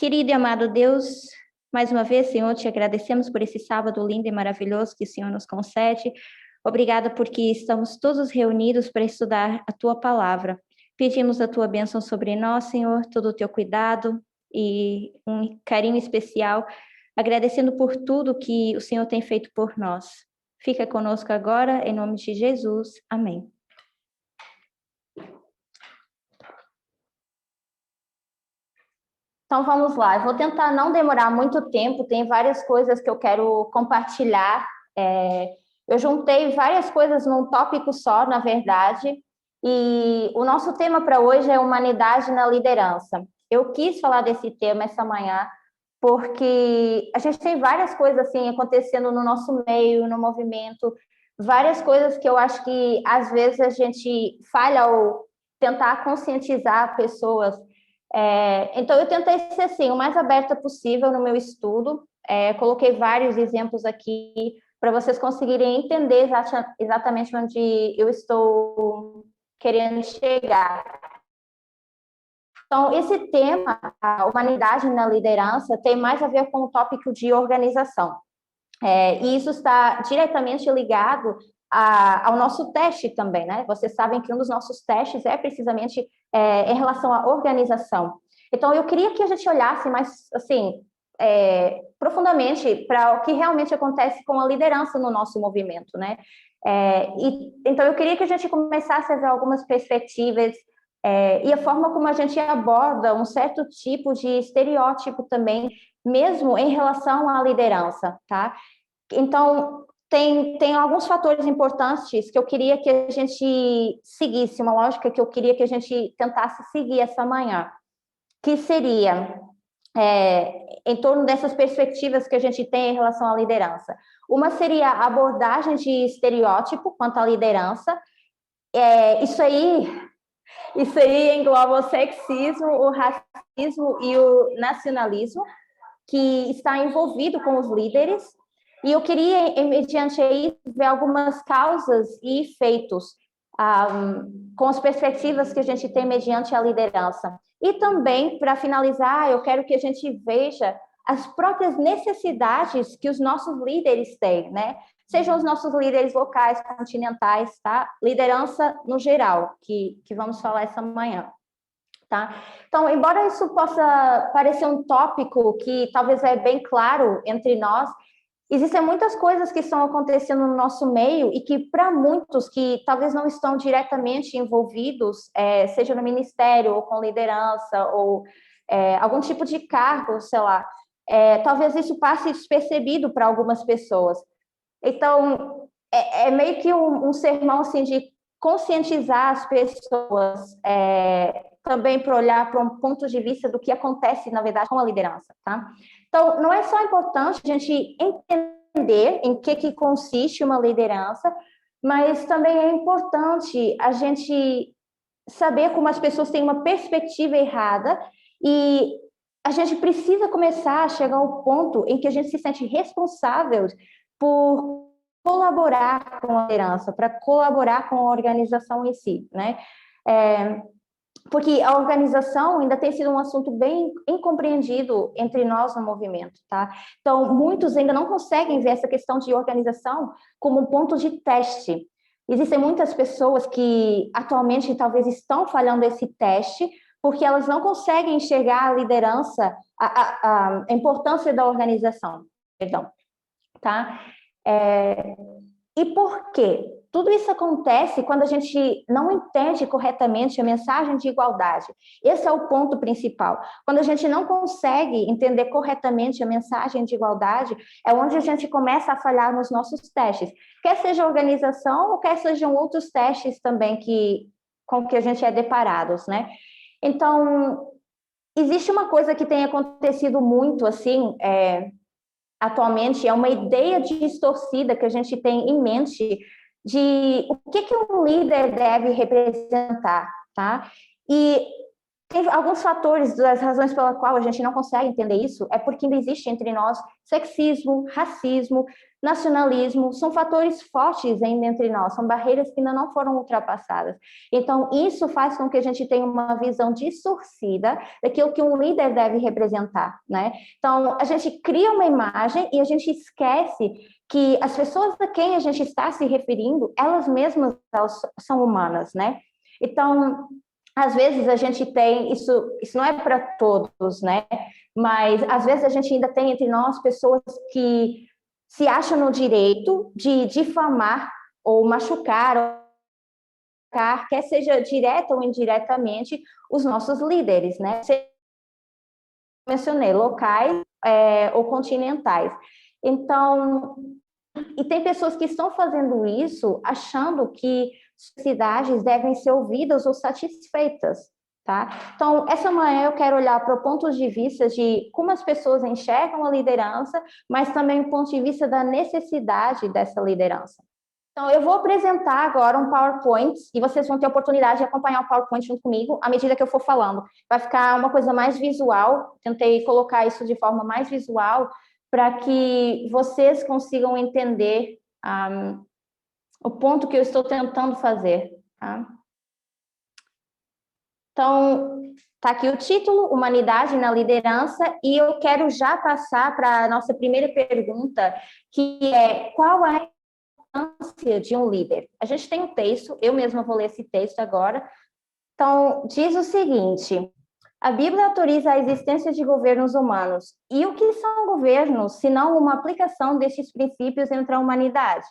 Querido e amado Deus, mais uma vez, Senhor, te agradecemos por esse sábado lindo e maravilhoso que o Senhor nos concede. Obrigada porque estamos todos reunidos para estudar a Tua palavra. Pedimos a Tua bênção sobre nós, Senhor, todo o Teu cuidado e um carinho especial, agradecendo por tudo que o Senhor tem feito por nós. Fica conosco agora, em nome de Jesus. Amém. Então vamos lá, eu vou tentar não demorar muito tempo, tem várias coisas que eu quero compartilhar. Eu juntei várias coisas num tópico só, na verdade, e o nosso tema para hoje é humanidade na liderança. Eu quis falar desse tema essa manhã, porque a gente tem várias coisas assim acontecendo no nosso meio, no movimento, várias coisas que eu acho que às vezes a gente falha ao tentar conscientizar pessoas. Então, eu tentei ser assim, o mais aberta possível no meu estudo. Coloquei vários exemplos aqui para vocês conseguirem entender exatamente onde eu estou querendo chegar. Então, esse tema, a humanidade na liderança, tem mais a ver com o tópico de organização. E isso está diretamente ligado ao nosso teste também, né? Vocês sabem que um dos nossos testes é precisamente em relação à organização. Então, eu queria que a gente olhasse mais, assim, profundamente para o que realmente acontece com a liderança no nosso movimento, né? Então, eu queria que a gente começasse a ver algumas perspectivas e a forma como a gente aborda um certo tipo de estereótipo também, mesmo em relação à liderança, tá? Então, tem alguns fatores importantes que eu queria que a gente seguisse, uma lógica que eu queria que a gente tentasse seguir essa manhã, que seria em torno dessas perspectivas que a gente tem em relação à liderança. Uma seria a abordagem de estereótipo quanto à liderança. Isso aí engloba o sexismo, o racismo e o nacionalismo, que está envolvido com os líderes. E eu queria, mediante aí, ver algumas causas e efeitos com as perspectivas que a gente tem mediante a liderança. E também, para finalizar, eu quero que a gente veja as próprias necessidades que os nossos líderes têm, né? Sejam os nossos líderes locais, continentais, tá? Liderança no geral, que vamos falar essa manhã. Tá? Então, embora isso possa parecer um tópico que talvez é bem claro entre nós, existem muitas coisas que estão acontecendo no nosso meio e que, para muitos que talvez não estão diretamente envolvidos, seja no ministério ou com liderança ou algum tipo de cargo, sei lá, talvez isso passe despercebido para algumas pessoas. Então, é meio que um sermão assim, de conscientizar as pessoas também para olhar para um ponto de vista do que acontece, na verdade, com a liderança, tá? Então, não é só importante a gente entender em que consiste uma liderança, mas também é importante a gente saber como as pessoas têm uma perspectiva errada e a gente precisa começar a chegar ao ponto em que a gente se sente responsável por colaborar com a liderança, para colaborar com a organização em si, né? Porque a organização ainda tem sido um assunto bem incompreendido entre nós no movimento, tá? Então, muitos ainda não conseguem ver essa questão de organização como um ponto de teste. Existem muitas pessoas que atualmente talvez estão falhando esse teste porque elas não conseguem enxergar a liderança, a importância da organização, perdão, tá? E por quê? Tudo isso acontece quando a gente não entende corretamente a mensagem de igualdade. Esse é o ponto principal. Quando a gente não consegue entender corretamente a mensagem de igualdade, é onde a gente começa a falhar nos nossos testes. Quer seja organização ou quer sejam outros testes também com que a gente é deparados, né? Então, existe uma coisa que tem acontecido muito, assim, atualmente, é uma ideia distorcida que a gente tem em mente de o que um líder deve representar, tá? E tem alguns fatores, das razões pela qual a gente não consegue entender isso, é porque ainda existe entre nós sexismo, racismo, nacionalismo, são fatores fortes ainda entre nós, são barreiras que ainda não foram ultrapassadas. Então, isso faz com que a gente tenha uma visão distorcida daquilo que um líder deve representar, né? Então, a gente cria uma imagem e a gente esquece que as pessoas a quem a gente está se referindo, elas mesmas são humanas, né? Então, às vezes a gente tem, isso não é para todos, né? Mas às vezes a gente ainda tem entre nós pessoas que se acham no direito de difamar ou machucar, quer seja direta ou indiretamente, os nossos líderes, né? Mencionei, locais ou continentais. Então, e tem pessoas que estão fazendo isso achando que necessidades devem ser ouvidas ou satisfeitas, tá? Então, essa manhã eu quero olhar para o ponto de vista de como as pessoas enxergam a liderança, mas também o ponto de vista da necessidade dessa liderança. Então, eu vou apresentar agora um PowerPoint e vocês vão ter a oportunidade de acompanhar o PowerPoint junto comigo à medida que eu for falando. Vai ficar uma coisa mais visual, tentei colocar isso de forma mais visual para que vocês consigam entender o ponto que eu estou tentando fazer. Tá? Então, está aqui o título, Humanidade na Liderança, e eu quero já passar para a nossa primeira pergunta, que é qual é de um líder. A gente tem um texto, eu mesma vou ler esse texto agora. Então, diz o seguinte: a Bíblia autoriza a existência de governos humanos. E o que são governos, se não uma aplicação destes princípios entre a humanidade?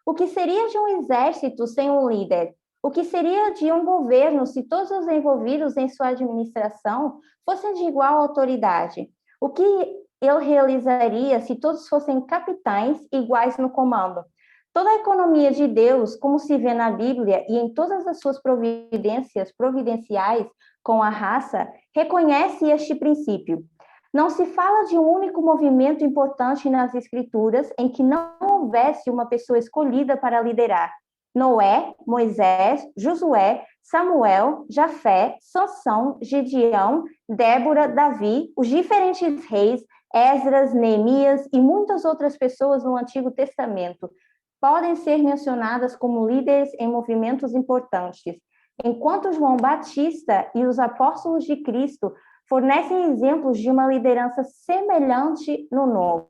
O que seria de um exército sem um líder? O que seria de um governo se todos os envolvidos em sua administração fossem de igual autoridade? O que ele realizaria se todos fossem capitães iguais no comando? Toda a economia de Deus, como se vê na Bíblia e em todas as suas providenciais com a raça, reconhece este princípio. Não se fala de um único movimento importante nas Escrituras em que não houvesse uma pessoa escolhida para liderar. Noé, Moisés, Josué, Samuel, Jafé, Sansão, Gideão, Débora, Davi, os diferentes reis, Esdras, Neemias e muitas outras pessoas no Antigo Testamento podem ser mencionadas como líderes em movimentos importantes, enquanto João Batista e os apóstolos de Cristo fornecem exemplos de uma liderança semelhante no Novo.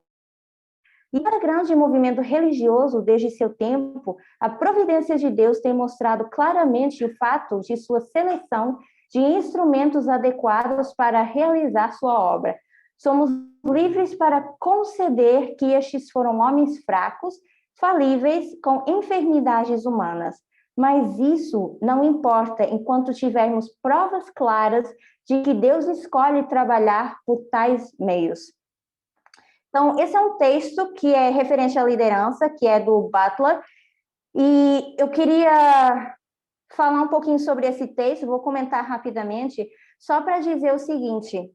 E para o grande movimento religioso desde seu tempo, a providência de Deus tem mostrado claramente o fato de sua seleção de instrumentos adequados para realizar sua obra. Somos livres para conceder que estes foram homens fracos, falíveis, com enfermidades humanas. Mas isso não importa enquanto tivermos provas claras de que Deus escolhe trabalhar por tais meios. Então, esse é um texto que é referente à liderança, que é do Butler, e eu queria falar um pouquinho sobre esse texto, vou comentar rapidamente, só para dizer o seguinte: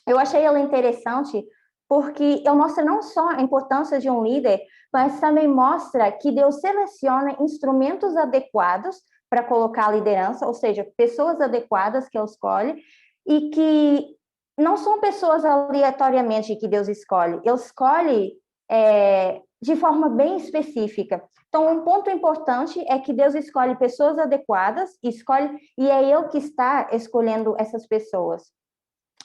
eu achei ele interessante porque ele mostra não só a importância de um líder, mas também mostra que Deus seleciona instrumentos adequados para colocar a liderança, ou seja, pessoas adequadas que ele escolhe, e que não são pessoas aleatoriamente que Deus escolhe, ele escolhe de forma bem específica. Então, um ponto importante é que Deus escolhe pessoas adequadas, e é ele que está escolhendo essas pessoas.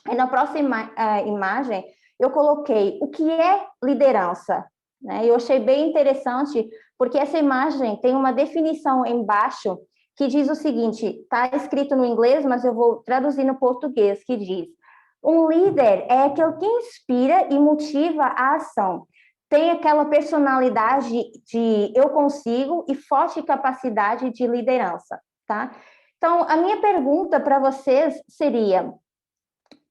E na próxima imagem, eu coloquei o que é liderança, né? Eu achei bem interessante, porque essa imagem tem uma definição embaixo que diz o seguinte, está escrito no inglês, mas eu vou traduzir no português, que diz: um líder é aquele que inspira e motiva a ação. Tem aquela personalidade de eu consigo e forte capacidade de liderança, tá? Então, a minha pergunta para vocês seria: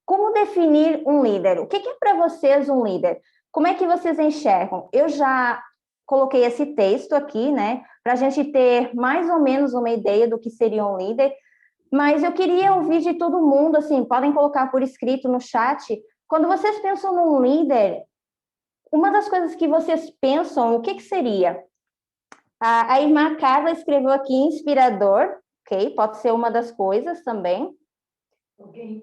como definir um líder? O que é para vocês um líder? Como é que vocês enxergam? Eu já coloquei esse texto aqui, né, para a gente ter mais ou menos uma ideia do que seria um líder, mas eu queria ouvir de todo mundo, assim, podem colocar por escrito no chat, quando vocês pensam num líder, uma das coisas que vocês pensam, o que seria? A irmã Carla escreveu aqui inspirador, ok? Pode ser uma das coisas também. Alguém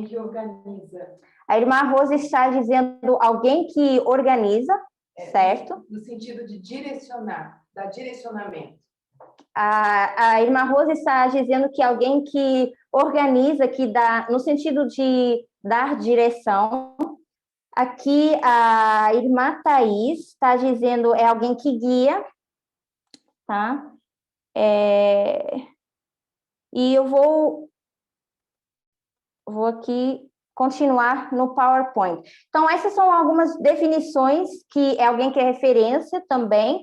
que organiza. A irmã Rose está dizendo alguém que organiza, certo? No sentido de direcionar, dar direcionamento. A irmã Rose está dizendo que alguém que organiza, que dá, no sentido de dar direção. Aqui a irmã Thaís está dizendo é alguém que guia, tá? E eu vou aqui continuar no PowerPoint. Então, essas são algumas definições que é alguém que é referência também.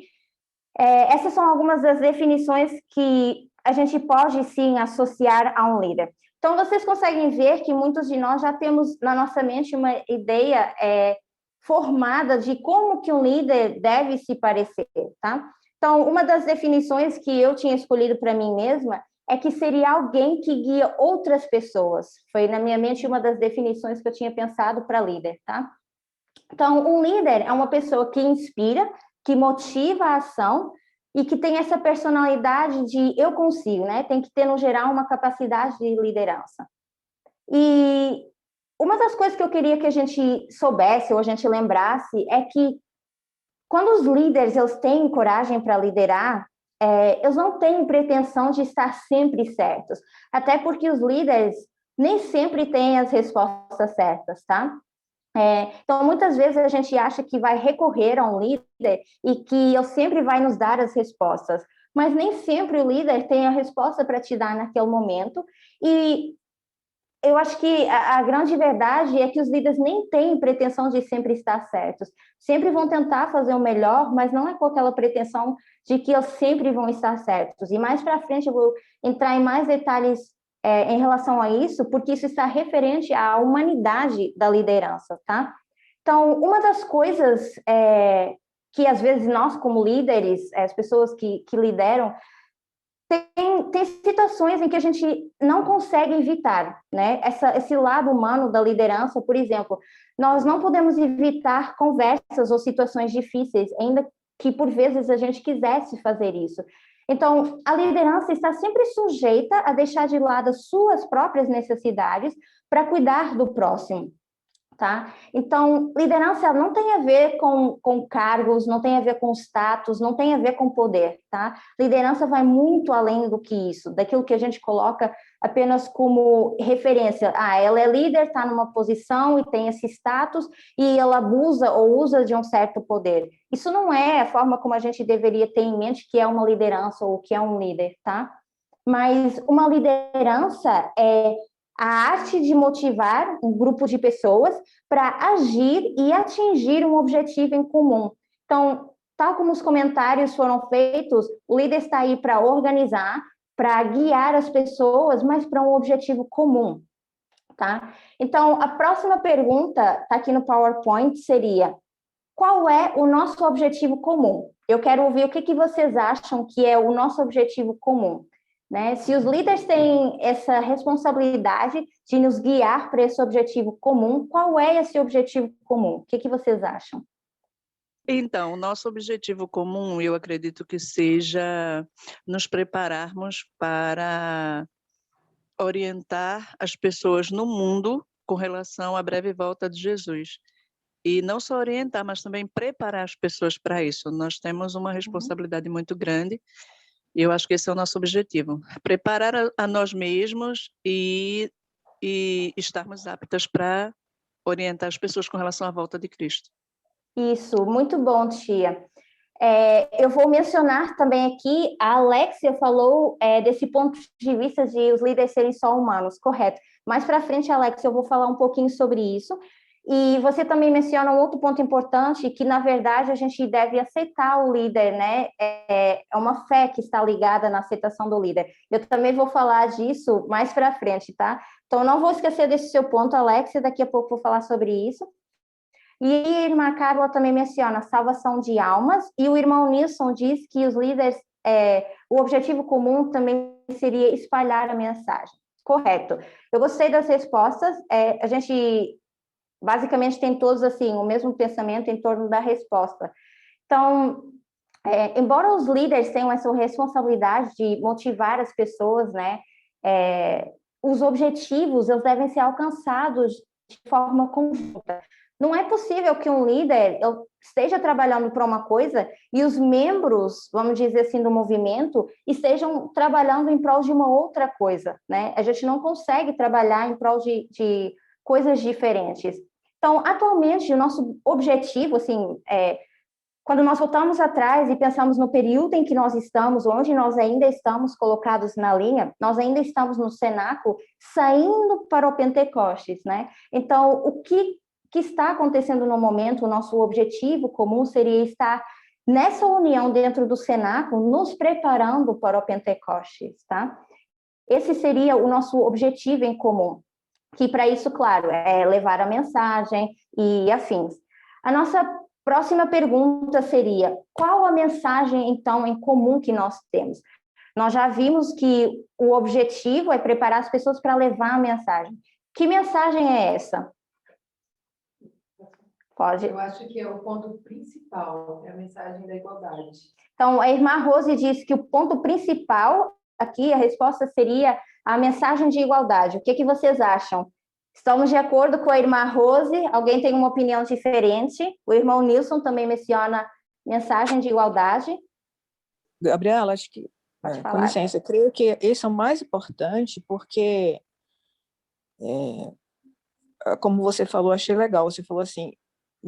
Essas são algumas das definições que a gente pode, sim, associar a um líder. Então, vocês conseguem ver que muitos de nós já temos na nossa mente uma ideia formada de como que um líder deve se parecer, tá? Então, uma das definições que eu tinha escolhido para mim mesma é que seria alguém que guia outras pessoas. Foi na minha mente uma das definições que eu tinha pensado para líder, tá? Então, um líder é uma pessoa que inspira, que motiva a ação e que tem essa personalidade de eu consigo, né? Tem que ter, no geral, uma capacidade de liderança. E uma das coisas que eu queria que a gente soubesse ou a gente lembrasse é que quando os líderes eles têm coragem para liderar, eles não têm pretensão de estar sempre certos, até porque os líderes nem sempre têm as respostas certas, tá? Então, muitas vezes a gente acha que vai recorrer a um líder e que ele sempre vai nos dar as respostas, mas nem sempre o líder tem a resposta para te dar naquele momento. E eu acho que a grande verdade é que os líderes nem têm pretensão de sempre estar certos. Sempre vão tentar fazer o melhor, mas não é com aquela pretensão de que eles sempre vão estar certos. E mais para frente eu vou entrar em mais detalhes em relação a isso, porque isso está referente à humanidade da liderança, tá? Então, uma das coisas que às vezes nós como líderes, as pessoas que lideram, tem situações em que a gente não consegue evitar, né? Esse lado humano da liderança, por exemplo, nós não podemos evitar conversas ou situações difíceis, ainda que por vezes a gente quisesse fazer isso. Então, a liderança está sempre sujeita a deixar de lado as suas próprias necessidades para cuidar do próximo. Tá? Então, liderança não tem a ver com cargos, não tem a ver com status, não tem a ver com poder, tá? Liderança vai muito além do que isso, daquilo que a gente coloca apenas como referência. Ela é líder, está numa posição e tem esse status e ela abusa ou usa de um certo poder. Isso não é a forma como a gente deveria ter em mente que é uma liderança ou que é um líder, tá? Mas uma liderança é a arte de motivar um grupo de pessoas para agir e atingir um objetivo em comum. Então, tal como os comentários foram feitos, o líder está aí para organizar, para guiar as pessoas, mas para um objetivo comum, tá? Então, a próxima pergunta, está aqui no PowerPoint, seria: qual é o nosso objetivo comum? Eu quero ouvir o que vocês acham que é o nosso objetivo comum. Né? Se os líderes têm essa responsabilidade de nos guiar para esse objetivo comum, qual é esse objetivo comum? O que vocês acham? Então, o nosso objetivo comum, eu acredito que seja nos prepararmos para orientar as pessoas no mundo com relação à breve volta de Jesus. E não só orientar, mas também preparar as pessoas para isso. Nós temos uma responsabilidade muito grande. E eu acho que esse é o nosso objetivo, preparar a nós mesmos e estarmos aptas para orientar as pessoas com relação à volta de Cristo. Isso, muito bom, tia. Eu vou mencionar também aqui, a Alexia falou desse ponto de vista de os líderes serem só humanos, correto. Mais para frente, Alexia, eu vou falar um pouquinho sobre isso. E você também menciona um outro ponto importante, que, na verdade, a gente deve aceitar o líder, né? É uma fé que está ligada na aceitação do líder. Eu também vou falar disso mais para frente, tá? Então, não vou esquecer desse seu ponto, Alexia, daqui a pouco vou falar sobre isso. E a irmã Carla também menciona a salvação de almas, e o irmão Nilson diz que os líderes, o objetivo comum também seria espalhar a mensagem. Correto. Eu gostei das respostas, a gente basicamente tem todos assim o mesmo pensamento em torno da resposta. Então, embora os líderes tenham essa responsabilidade de motivar as pessoas, né, os objetivos eles devem ser alcançados de forma conjunta. Não é possível que um líder esteja trabalhando para uma coisa e os membros, vamos dizer assim, do movimento, estejam trabalhando em prol de uma outra coisa, né? A gente não consegue trabalhar em prol de coisas diferentes. Então, atualmente, o nosso objetivo, assim, quando nós voltamos atrás e pensamos no período em que nós estamos, onde nós ainda estamos colocados na linha, nós ainda estamos no cenáculo, saindo para o Pentecostes, né? Então, o que está acontecendo no momento, o nosso objetivo comum seria estar nessa união dentro do cenáculo, nos preparando para o Pentecostes, tá? Esse seria o nosso objetivo em comum, que para isso, claro, é levar a mensagem e afins. A nossa próxima pergunta seria: qual a mensagem, então, em comum que nós temos? Nós já vimos que o objetivo é preparar as pessoas para levar a mensagem. Que mensagem é essa? Pode. Eu acho que é o ponto principal, é a mensagem da igualdade. Então, a irmã Rose disse que o ponto principal aqui, a resposta seria a mensagem de igualdade. O que vocês acham? Estamos de acordo com a irmã Rose? Alguém tem uma opinião diferente? O irmão Nilson também menciona mensagem de igualdade. Gabriela, acho que, com licença, eu creio que esse é o mais importante, porque, como você falou, achei legal, você falou assim,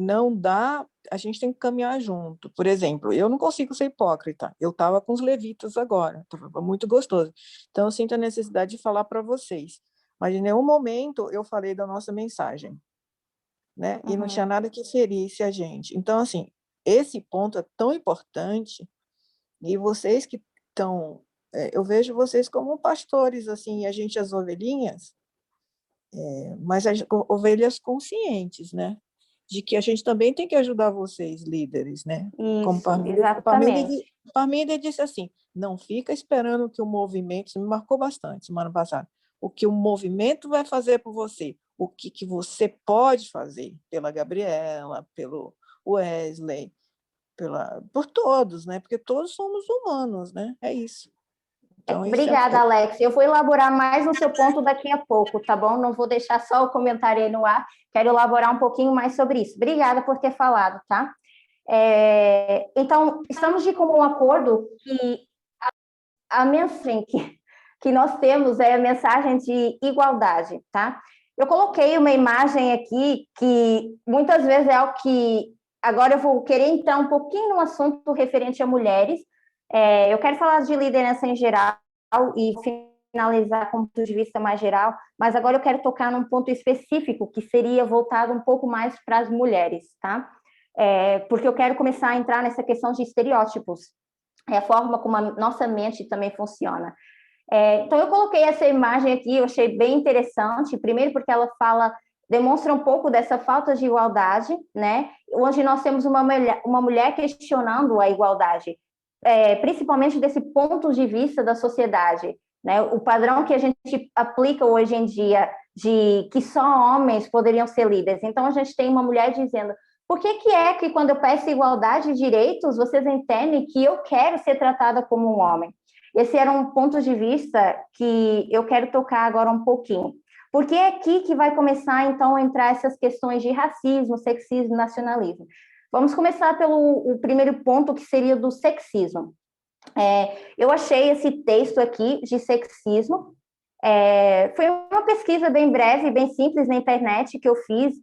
não dá, a gente tem que caminhar junto. Por exemplo, eu não consigo ser hipócrita, eu estava com os levitas agora, estava muito gostoso. Então, eu sinto a necessidade de falar para vocês, mas em nenhum momento eu falei da nossa mensagem, né? E não tinha nada que ferisse a gente. Então, assim, esse ponto é tão importante, e vocês que estão, eu vejo vocês como pastores, assim, e a gente as ovelhinhas, mas as ovelhas conscientes, né? De que a gente também tem que ajudar vocês, líderes, né? Isso, como Parmídia disse assim, não fica esperando que o movimento, isso me marcou bastante semana passada, o que o movimento vai fazer por você, o que você pode fazer pela Gabriela, pelo Wesley, por todos, né? Porque todos somos humanos, né? É isso. Então, obrigada, Alex. Eu vou elaborar mais no seu ponto daqui a pouco, tá bom? Não vou deixar só o comentário aí no ar, quero elaborar um pouquinho mais sobre isso. Obrigada por ter falado, tá? Então, estamos de comum acordo que a mensagem que nós temos é a mensagem de igualdade, tá? Eu coloquei uma imagem aqui que muitas vezes é algo que... Agora eu vou querer entrar um pouquinho no assunto referente a mulheres. Eu quero falar de liderança em geral e finalizar com um ponto de vista mais geral, mas agora eu quero tocar num ponto específico que seria voltado um pouco mais para as mulheres, tá? Porque eu quero começar a entrar nessa questão de estereótipos, a forma como a nossa mente também funciona. Então, eu coloquei essa imagem aqui, eu achei bem interessante, primeiro porque ela demonstra um pouco dessa falta de igualdade, né? Onde nós temos uma mulher questionando a igualdade, principalmente desse ponto de vista da sociedade, né? O padrão que a gente aplica hoje em dia de que só homens poderiam ser líderes. Então, a gente tem uma mulher dizendo: por que é que quando eu peço igualdade de direitos, vocês entendem que eu quero ser tratada como um homem? Esse era um ponto de vista que eu quero tocar agora um pouquinho. Porque é aqui que vai começar, então, a entrar essas questões de racismo, sexismo, nacionalismo. Vamos começar pelo primeiro ponto, que seria do sexismo. Eu achei esse texto aqui de sexismo. Foi uma pesquisa bem breve, bem simples na internet que eu fiz.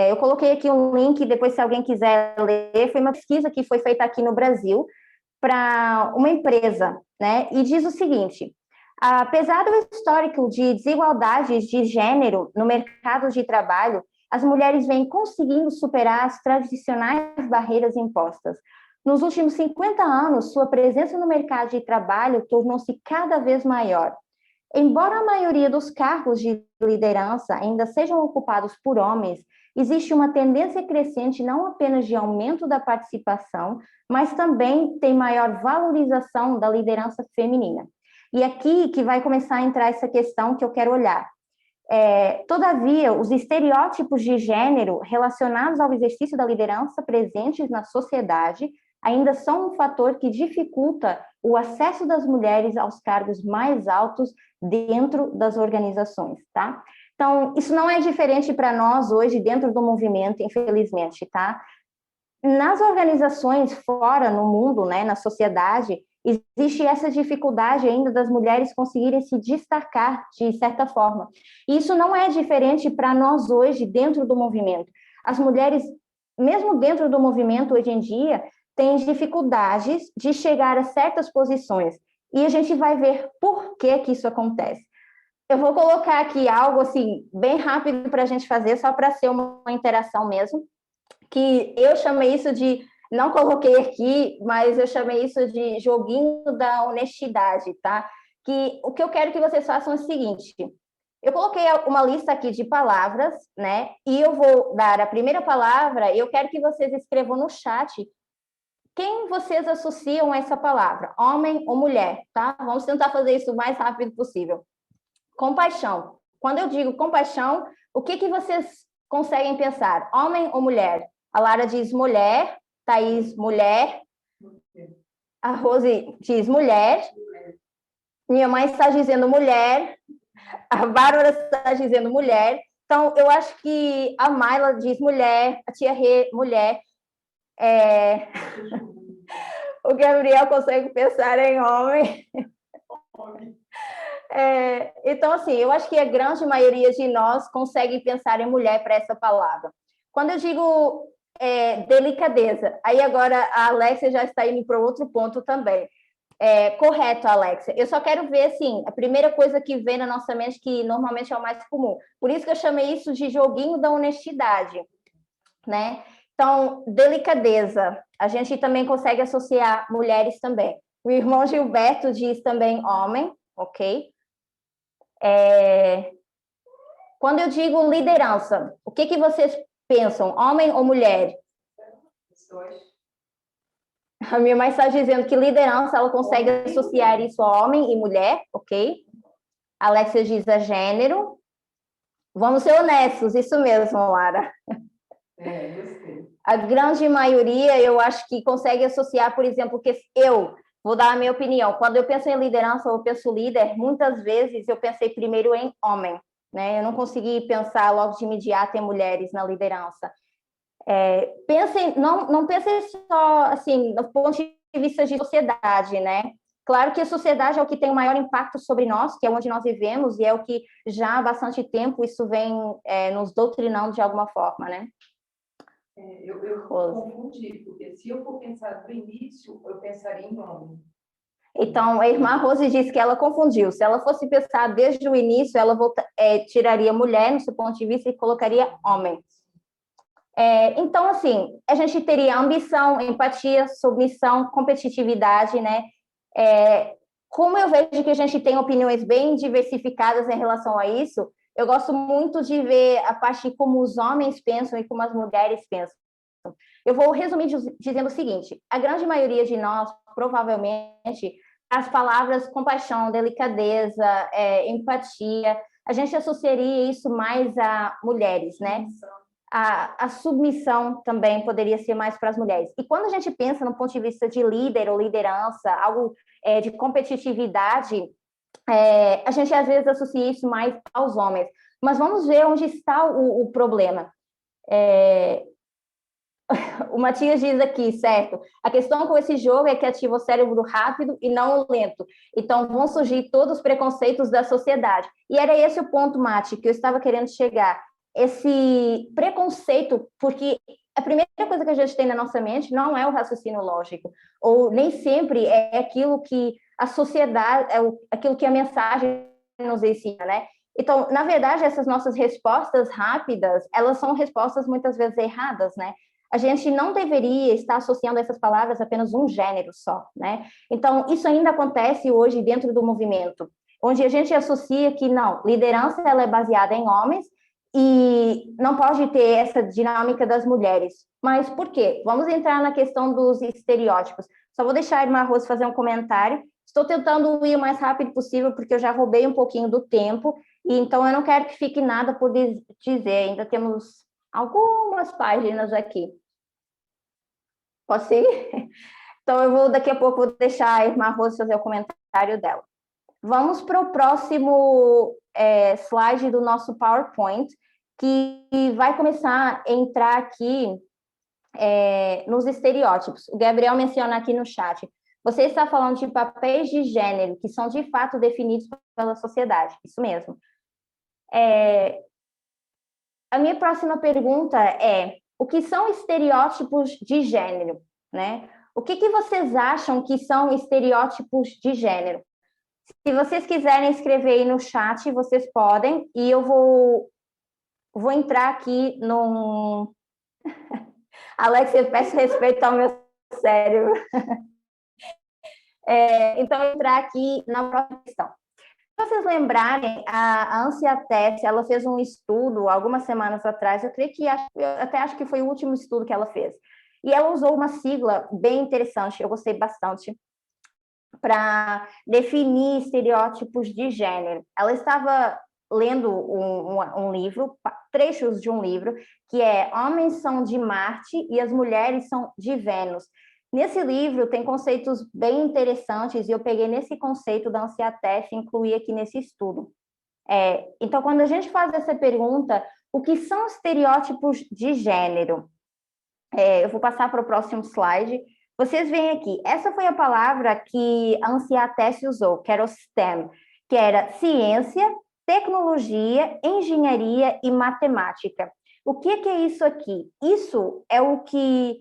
Eu coloquei aqui um link, depois se alguém quiser ler. Foi uma pesquisa que foi feita aqui no Brasil para uma empresa, né? E diz o seguinte: apesar do histórico de desigualdades de gênero no mercado de trabalho, as mulheres vêm conseguindo superar as tradicionais barreiras impostas. Nos últimos 50 anos, sua presença no mercado de trabalho tornou-se cada vez maior. Embora a maioria dos cargos de liderança ainda sejam ocupados por homens, existe uma tendência crescente não apenas de aumento da participação, mas também tem maior valorização da liderança feminina. E aqui que vai começar a entrar essa questão que eu quero olhar. Todavia, os estereótipos de gênero relacionados ao exercício da liderança presentes na sociedade ainda são um fator que dificulta o acesso das mulheres aos cargos mais altos dentro das organizações, tá? Então, isso não é diferente para nós hoje dentro do movimento, infelizmente, tá? Nas organizações fora, no mundo, né, na sociedade, existe essa dificuldade ainda das mulheres conseguirem se destacar de certa forma. E isso não é diferente para nós hoje dentro do movimento. As mulheres, mesmo dentro do movimento hoje em dia, têm dificuldades de chegar a certas posições. E a gente vai ver por que que isso acontece. Eu vou colocar aqui algo assim bem rápido para a gente fazer, só para ser uma interação mesmo, que eu chamei isso de, não coloquei aqui, mas eu chamei isso de joguinho da honestidade, tá? Que o que eu quero que vocês façam é o seguinte: eu coloquei uma lista aqui de palavras, né? E eu vou dar a primeira palavra, e eu quero que vocês escrevam no chat quem vocês associam a essa palavra, homem ou mulher, tá? Vamos tentar fazer isso o mais rápido possível. Compaixão. Quando eu digo compaixão, o que vocês conseguem pensar? Homem ou mulher? A Lara diz mulher, Thaís, mulher, a Rose diz mulher, minha mãe está dizendo mulher, a Bárbara está dizendo mulher, então eu acho que a Mayla diz mulher, a tia Rê, mulher, o Gabriel consegue pensar em homem. Então, assim, eu acho que a grande maioria de nós consegue pensar em mulher para essa palavra. Quando eu digo delicadeza, aí agora a Alexia já está indo para outro ponto também. Correto, Alexia. Eu só quero ver, assim, a primeira coisa que vem na nossa mente, que normalmente é o mais comum. Por isso que eu chamei isso de joguinho da honestidade, né? Então, delicadeza. A gente também consegue associar mulheres também. O irmão Gilberto diz também homem, ok? Quando eu digo liderança, o que vocês pensam? Homem ou mulher? Os dois. A minha mãe está dizendo que liderança, ela consegue associar isso a homem e mulher, ok? A Alexia diz a gênero. Vamos ser honestos, isso mesmo, Lara. Gostei. A grande maioria, eu acho que consegue associar, por exemplo, que eu vou dar a minha opinião. Quando eu penso em liderança, eu penso líder, muitas vezes eu pensei primeiro em homem, né? Eu não consegui pensar logo de imediato em mulheres na liderança. Não pensem só, assim, do ponto de vista de sociedade, né? Claro que a sociedade é o que tem o maior impacto sobre nós, que é onde nós vivemos, e é o que já há bastante tempo isso vem nos doutrinando de alguma forma, né? Eu confundi, porque se eu for pensar do início, eu pensaria em homem. Então, a irmã Rose disse que ela confundiu. Se ela fosse pensar desde o início, ela tiraria mulher no seu ponto de vista e colocaria homem. Então, assim, a gente teria ambição, empatia, submissão, competitividade, né? Como eu vejo que a gente tem opiniões bem diversificadas em relação a isso, eu gosto muito de ver a parte como os homens pensam e como as mulheres pensam. Eu vou resumir dizendo o seguinte: a grande maioria de nós, provavelmente, as palavras compaixão, delicadeza, empatia, a gente associaria isso mais a mulheres, né? A submissão também poderia ser mais para as mulheres. E quando a gente pensa no ponto de vista de líder ou liderança, algo de competitividade, a gente às vezes associa isso mais aos homens. Mas vamos ver onde está o problema. O Matias diz aqui, certo? A questão com esse jogo é que ativa o cérebro rápido e não o lento. Então, vão surgir todos os preconceitos da sociedade. E era esse o ponto, Mati, que eu estava querendo chegar. Esse preconceito, porque a primeira coisa que a gente tem na nossa mente não é o raciocínio lógico, ou nem sempre é aquilo que a sociedade, aquilo que a mensagem nos ensina, né? Então, na verdade, essas nossas respostas rápidas, elas são respostas muitas vezes erradas, né? A gente não deveria estar associando essas palavras a apenas um gênero só, né? Então, isso ainda acontece hoje dentro do movimento, onde a gente associa que, não, liderança ela é baseada em homens e não pode ter essa dinâmica das mulheres. Mas por quê? Vamos entrar na questão dos estereótipos. Só vou deixar a irmã Rose fazer um comentário. Estou tentando ir o mais rápido possível, porque eu já roubei um pouquinho do tempo, e então eu não quero que fique nada por dizer. Ainda temos algumas páginas aqui. Posso ir? Então, daqui a pouco, vou deixar a irmã Rose fazer o comentário dela. Vamos para o próximo slide do nosso PowerPoint, que vai começar a entrar aqui nos estereótipos. O Gabriel menciona aqui no chat. Você está falando de papéis de gênero que são, de fato, definidos pela sociedade. Isso mesmo. A minha próxima pergunta é: o que são estereótipos de gênero, né? O que vocês acham que são estereótipos de gênero? Se vocês quiserem escrever aí no chat, vocês podem, e eu vou entrar aqui no... Alex, eu peço respeito ao meu cérebro. Então, eu vou entrar aqui na próxima questão. Se vocês lembrarem, a Anciatess, ela fez um estudo algumas semanas atrás, eu até acho que foi o último estudo que ela fez. E ela usou uma sigla bem interessante, eu gostei bastante, para definir estereótipos de gênero. Ela estava lendo um livro, trechos de um livro, que é Homens são de Marte e as mulheres são de Vênus. Nesse livro tem conceitos bem interessantes e eu peguei nesse conceito da Anciatess e incluí aqui nesse estudo. Então, quando a gente faz essa pergunta, o que são estereótipos de gênero? Eu vou passar para o próximo slide. Vocês veem aqui, essa foi a palavra que a Anciatess usou, que era o STEM, que era ciência, tecnologia, engenharia e matemática. O que é isso aqui? Isso é o que,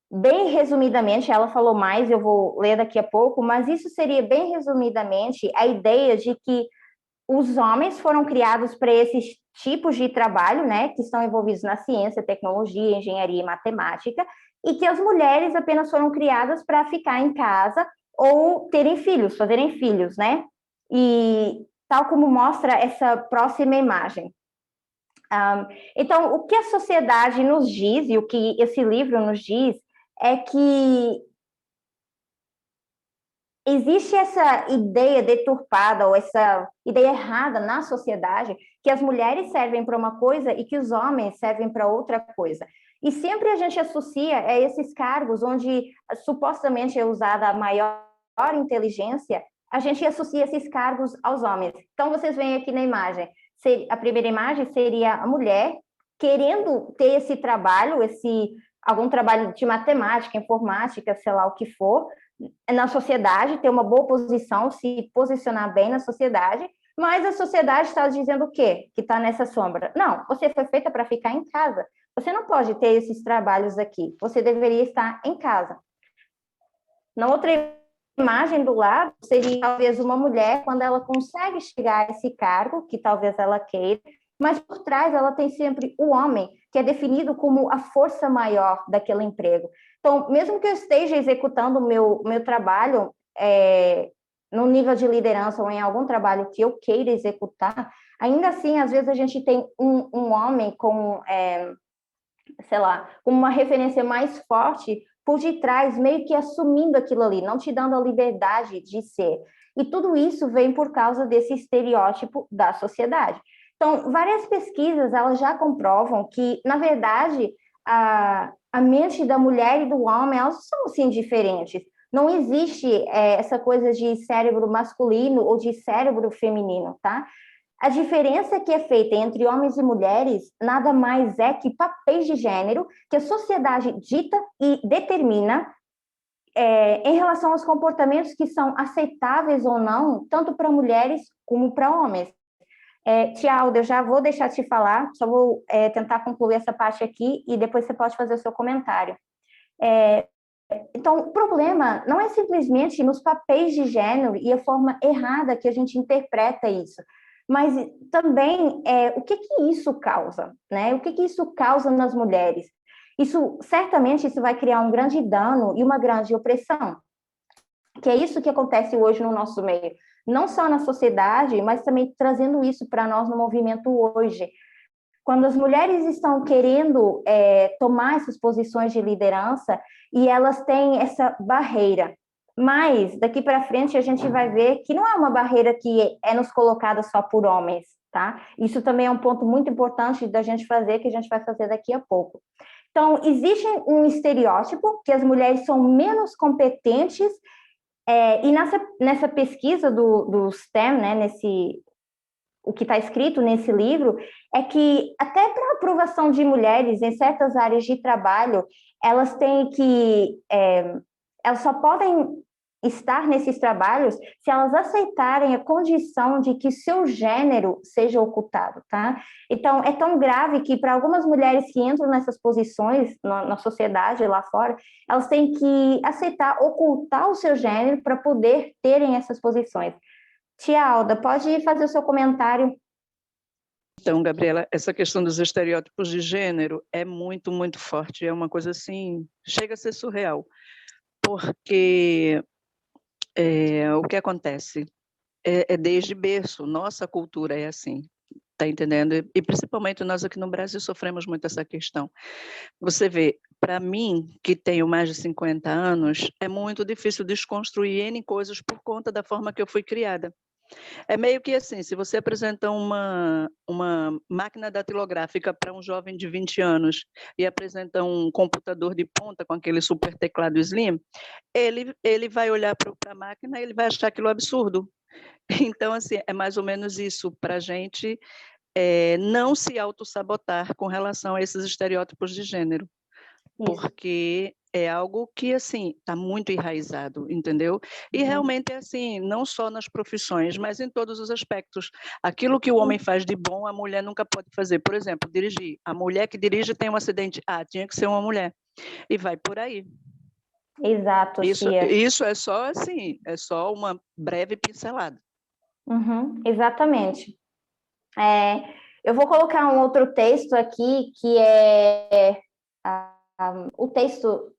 bem resumidamente, ela falou mais, eu vou ler daqui a pouco, mas isso seria, bem resumidamente, a ideia de que os homens foram criados para esses tipos de trabalho, né, que estão envolvidos na ciência, tecnologia, engenharia e matemática, e que as mulheres apenas foram criadas para ficar em casa ou terem filhos, fazerem filhos, né? E tal como mostra essa próxima imagem. Então, o que a sociedade nos diz, e o que esse livro nos diz, é que existe essa ideia deturpada ou essa ideia errada na sociedade que as mulheres servem para uma coisa e que os homens servem para outra coisa. E sempre a gente associa a esses cargos onde supostamente é usada a maior inteligência, a gente associa esses cargos aos homens. Então, vocês veem aqui na imagem, a primeira imagem seria a mulher querendo ter esse trabalho, algum trabalho de matemática, informática, sei lá o que for, na sociedade, ter uma boa posição, se posicionar bem na sociedade, mas a sociedade está dizendo o quê? Que está nessa sombra. Não, você foi feita para ficar em casa. Você não pode ter esses trabalhos aqui. Você deveria estar em casa. Na outra imagem do lado, seria talvez uma mulher, quando ela consegue chegar a esse cargo, que talvez ela queira, mas por trás ela tem sempre o homem, que é definido como a força maior daquele emprego. Então, mesmo que eu esteja executando o meu trabalho no nível de liderança ou em algum trabalho que eu queira executar, ainda assim, às vezes a gente tem um homem com, sei lá, uma referência mais forte por detrás, meio que assumindo aquilo ali, não te dando a liberdade de ser. E tudo isso vem por causa desse estereótipo da sociedade. Então, várias pesquisas, elas já comprovam que, na verdade, a mente da mulher e do homem, elas são, sim, diferentes. Não existe essa coisa de cérebro masculino ou de cérebro feminino, tá? A diferença que é feita entre homens e mulheres nada mais é que papéis de gênero que a sociedade dita e determina em relação aos comportamentos que são aceitáveis ou não, tanto para mulheres como para homens. Tialdo, eu já vou deixar de te falar, só vou tentar concluir essa parte aqui e depois você pode fazer o seu comentário. Então, o problema não é simplesmente nos papéis de gênero e a forma errada que a gente interpreta isso, mas também o que isso causa, né? O que isso causa nas mulheres? Certamente, isso vai criar um grande dano e uma grande opressão, que é isso que acontece hoje no nosso meio. Não só na sociedade, mas também trazendo isso para nós no movimento hoje. Quando as mulheres estão querendo tomar essas posições de liderança e elas têm essa barreira. Mas, daqui para frente, a gente vai ver que não é uma barreira que é nos colocada só por homens, tá? Isso também é um ponto muito importante da gente fazer, que a gente vai fazer daqui a pouco. Então, existe um estereótipo que as mulheres são menos competentes e nessa pesquisa do STEM, né, o que está escrito nesse livro é que até para a aprovação de mulheres em certas áreas de trabalho, elas têm que, elas só podem estar nesses trabalhos se elas aceitarem a condição de que seu gênero seja ocultado, tá? Então, é tão grave que para algumas mulheres que entram nessas posições na sociedade lá fora, elas têm que aceitar ocultar o seu gênero para poder terem essas posições. Tia Alda, pode fazer o seu comentário? Então, Gabriela, essa questão dos estereótipos de gênero é muito, muito forte. É uma coisa assim, chega a ser surreal. Porque o que acontece? É desde berço, nossa cultura é assim, tá entendendo? E principalmente nós aqui no Brasil sofremos muito essa questão. Você vê, para mim, que tenho mais de 50 anos, é muito difícil desconstruir N coisas por conta da forma que eu fui criada. É meio que assim, se você apresenta uma máquina datilográfica para um jovem de 20 anos e apresenta um computador de ponta com aquele super teclado Slim, ele vai olhar para a máquina e ele vai achar aquilo absurdo. Então, assim, é mais ou menos isso para a gente não se autossabotar com relação a esses estereótipos de gênero. Porque é algo que, assim, está muito enraizado, entendeu? E realmente é assim, não só nas profissões, mas em todos os aspectos. Aquilo que o homem faz de bom, a mulher nunca pode fazer. Por exemplo, dirigir. A mulher que dirige tem um acidente. Tinha que ser uma mulher. E vai por aí. Exato, tia. Isso é só assim, é só uma breve pincelada. Exatamente. Eu vou colocar um outro texto aqui, que é... o texto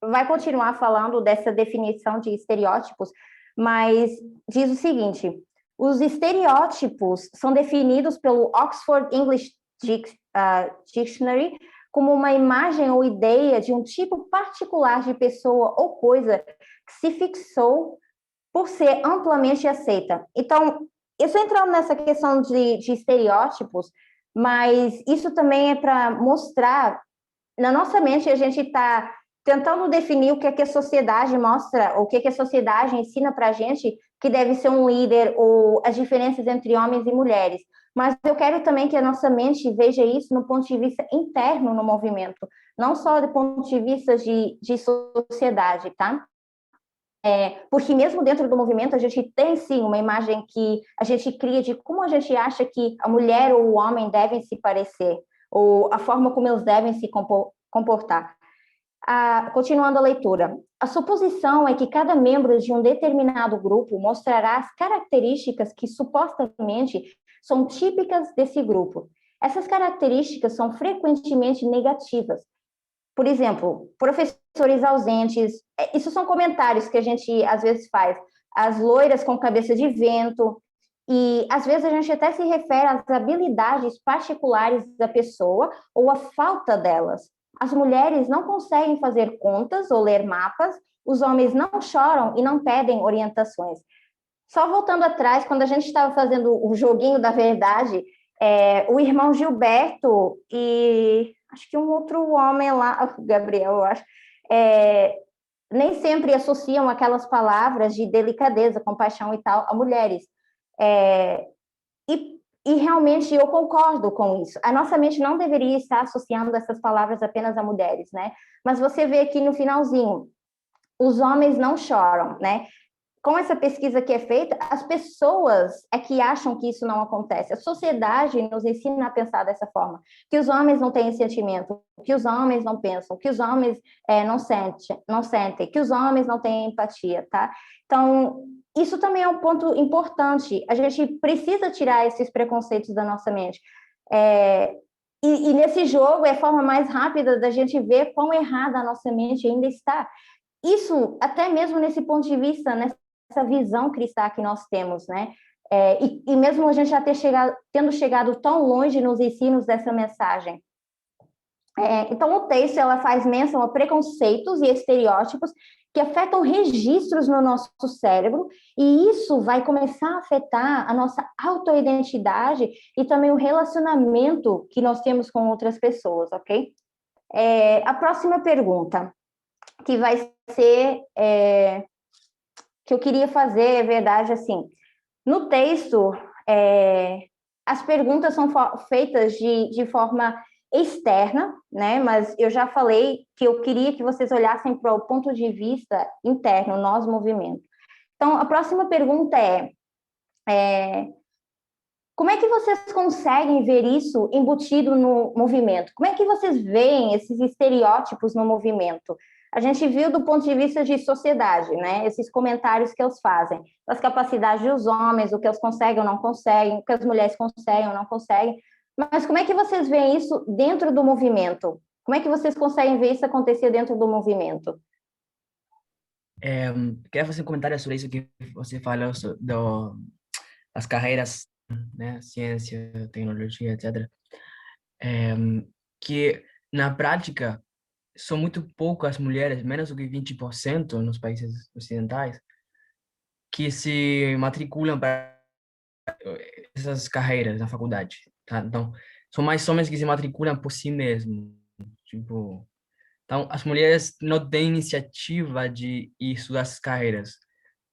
vai continuar falando dessa definição de estereótipos, mas diz o seguinte: os estereótipos são definidos pelo Oxford English Dictionary como uma imagem ou ideia de um tipo particular de pessoa ou coisa que se fixou por ser amplamente aceita. Então, eu estou entrando nessa questão de estereótipos, mas isso também é para mostrar, na nossa mente, a gente está tentando definir o que é que a sociedade mostra, o que é que a sociedade ensina para a gente que deve ser um líder, ou as diferenças entre homens e mulheres. Mas eu quero também que a nossa mente veja isso no ponto de vista interno no movimento, não só do ponto de vista de sociedade, tá? Porque mesmo dentro do movimento a gente tem sim uma imagem que a gente cria de como a gente acha que a mulher ou o homem devem se parecer, ou a forma como eles devem se comportar. Continuando a leitura, a suposição é que cada membro de um determinado grupo mostrará as características que supostamente são típicas desse grupo. Essas características são frequentemente negativas. Por exemplo, professores ausentes, isso são comentários que a gente às vezes faz, as loiras com cabeça de vento, e às vezes a gente até se refere às habilidades particulares da pessoa ou a falta delas. As mulheres não conseguem fazer contas ou ler mapas, os homens não choram e não pedem orientações. Só voltando atrás, quando a gente estava fazendo o joguinho da verdade, o irmão Gilberto e acho que um outro homem lá, Gabriel, eu acho, nem sempre associam aquelas palavras de delicadeza, compaixão e tal a mulheres. E realmente eu concordo com isso. A nossa mente não deveria estar associando essas palavras apenas a mulheres, né? Mas você vê aqui no finalzinho, os homens não choram, né? Com essa pesquisa que é feita, as pessoas é que acham que isso não acontece. A sociedade nos ensina a pensar dessa forma, que os homens não têm sentimento, que os homens não pensam, que os homens não sentem, que os homens não têm empatia, tá? Então, isso também é um ponto importante. A gente precisa tirar esses preconceitos da nossa mente. E nesse jogo é a forma mais rápida da gente ver quão errada a nossa mente ainda está. Isso, até mesmo nesse ponto de vista, nessa visão cristã que nós temos, né? E mesmo a gente já tendo chegado tão longe nos ensinos dessa mensagem. Então, o texto ela faz menção a preconceitos e estereótipos que afetam registros no nosso cérebro, e isso vai começar a afetar a nossa autoidentidade e também o relacionamento que nós temos com outras pessoas, ok? A próxima pergunta, que vai ser... que eu queria fazer, é verdade, assim, no texto, as perguntas são feitas de forma externa, né? Mas eu já falei que eu queria que vocês olhassem para o ponto de vista interno, nós, movimento. Então, a próxima pergunta como é que vocês conseguem ver isso embutido no movimento? Como é que vocês veem esses estereótipos no movimento? A gente viu do ponto de vista de sociedade, né? Esses comentários que eles fazem, as capacidades dos homens, o que eles conseguem ou não conseguem, o que as mulheres conseguem ou não conseguem. Mas como é que vocês veem isso dentro do movimento? Como é que vocês conseguem ver isso acontecer dentro do movimento? Queria fazer um comentário sobre isso que você falou das carreiras, né, ciência, tecnologia, etc. Que na prática são muito poucas mulheres, menos do que 20% nos países ocidentais, que se matriculam para essas carreiras na faculdade, tá? Então, são mais homens que se matriculam por si mesmos, tipo. Então, as mulheres não têm iniciativa de ir estudar essas carreiras.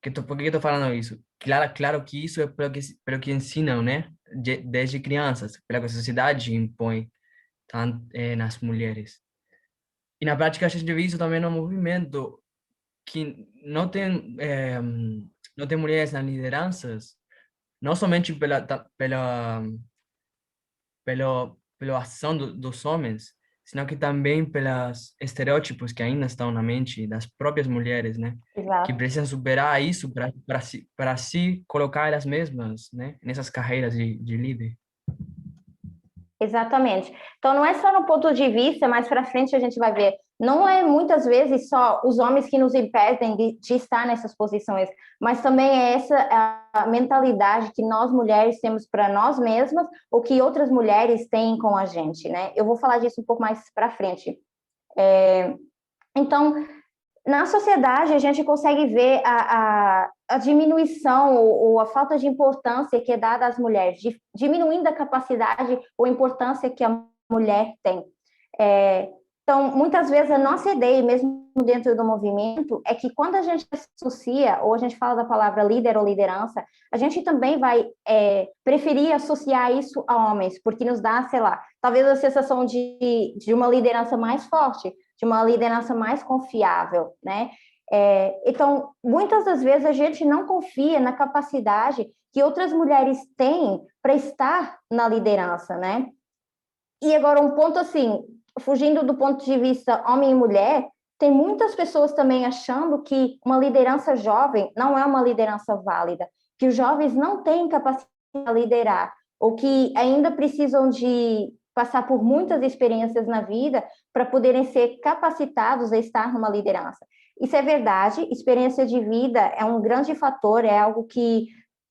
Por que eu estou falando isso? Claro que isso é pelo que ensinam, né? Desde crianças, pela que a sociedade impõe nas mulheres. E na prática a gente vê isso também no movimento, que não tem mulheres nas lideranças, não somente pela ação dos homens, senão que também pelos estereótipos que ainda estão na mente das próprias mulheres, né? Que Exato. precisam superar isso para se colocar elas mesmas, né? Nessas carreiras de líder. Exatamente. Então, não é só no ponto de vista, mais para frente a gente vai ver. Não é muitas vezes só os homens que nos impedem de estar nessas posições, mas também é essa a mentalidade que nós mulheres temos para nós mesmas ou que outras mulheres têm com a gente, né? Eu vou falar disso um pouco mais para frente. Então, na sociedade, a gente consegue ver a diminuição ou a falta de importância que é dada às mulheres, diminuindo a capacidade ou importância que a mulher tem. Então, muitas vezes a nossa ideia, mesmo dentro do movimento, é que quando a gente associa, ou a gente fala da palavra líder ou liderança, a gente também vai preferir associar isso a homens, porque nos dá, sei lá, talvez a sensação de uma liderança mais forte, de uma liderança mais confiável, né? Então, muitas das vezes a gente não confia na capacidade que outras mulheres têm para estar na liderança, né? E agora um ponto assim, fugindo do ponto de vista homem e mulher, tem muitas pessoas também achando que uma liderança jovem não é uma liderança válida, que os jovens não têm capacidade de liderar, ou que ainda precisam de passar por muitas experiências na vida para poderem ser capacitados a estar numa liderança. Isso é verdade, experiência de vida é um grande fator, é algo que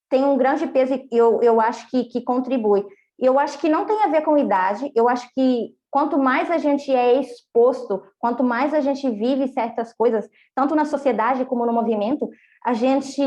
tem um grande peso e eu acho que contribui. Eu acho que não tem a ver com idade, eu acho que quanto mais a gente é exposto, quanto mais a gente vive certas coisas, tanto na sociedade como no movimento, a gente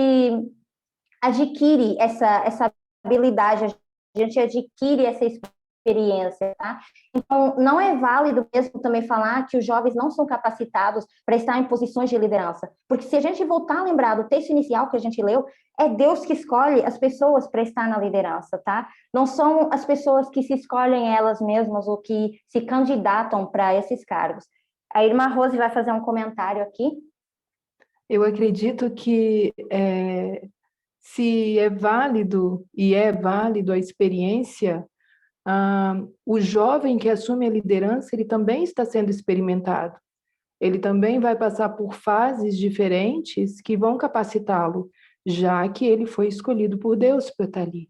adquire essa habilidade, a gente adquire essa experiência, tá? Então, não é válido mesmo também falar que os jovens não são capacitados para estar em posições de liderança, porque se a gente voltar a lembrar do texto inicial que a gente leu, é Deus que escolhe as pessoas para estar na liderança, tá? Não são as pessoas que se escolhem elas mesmas ou que se candidatam para esses cargos. A irmã Rose vai fazer um comentário aqui. Eu acredito que se é válido e é válido a experiência, o jovem que assume a liderança, ele também está sendo experimentado. Ele também vai passar por fases diferentes que vão capacitá-lo, já que ele foi escolhido por Deus para estar ali.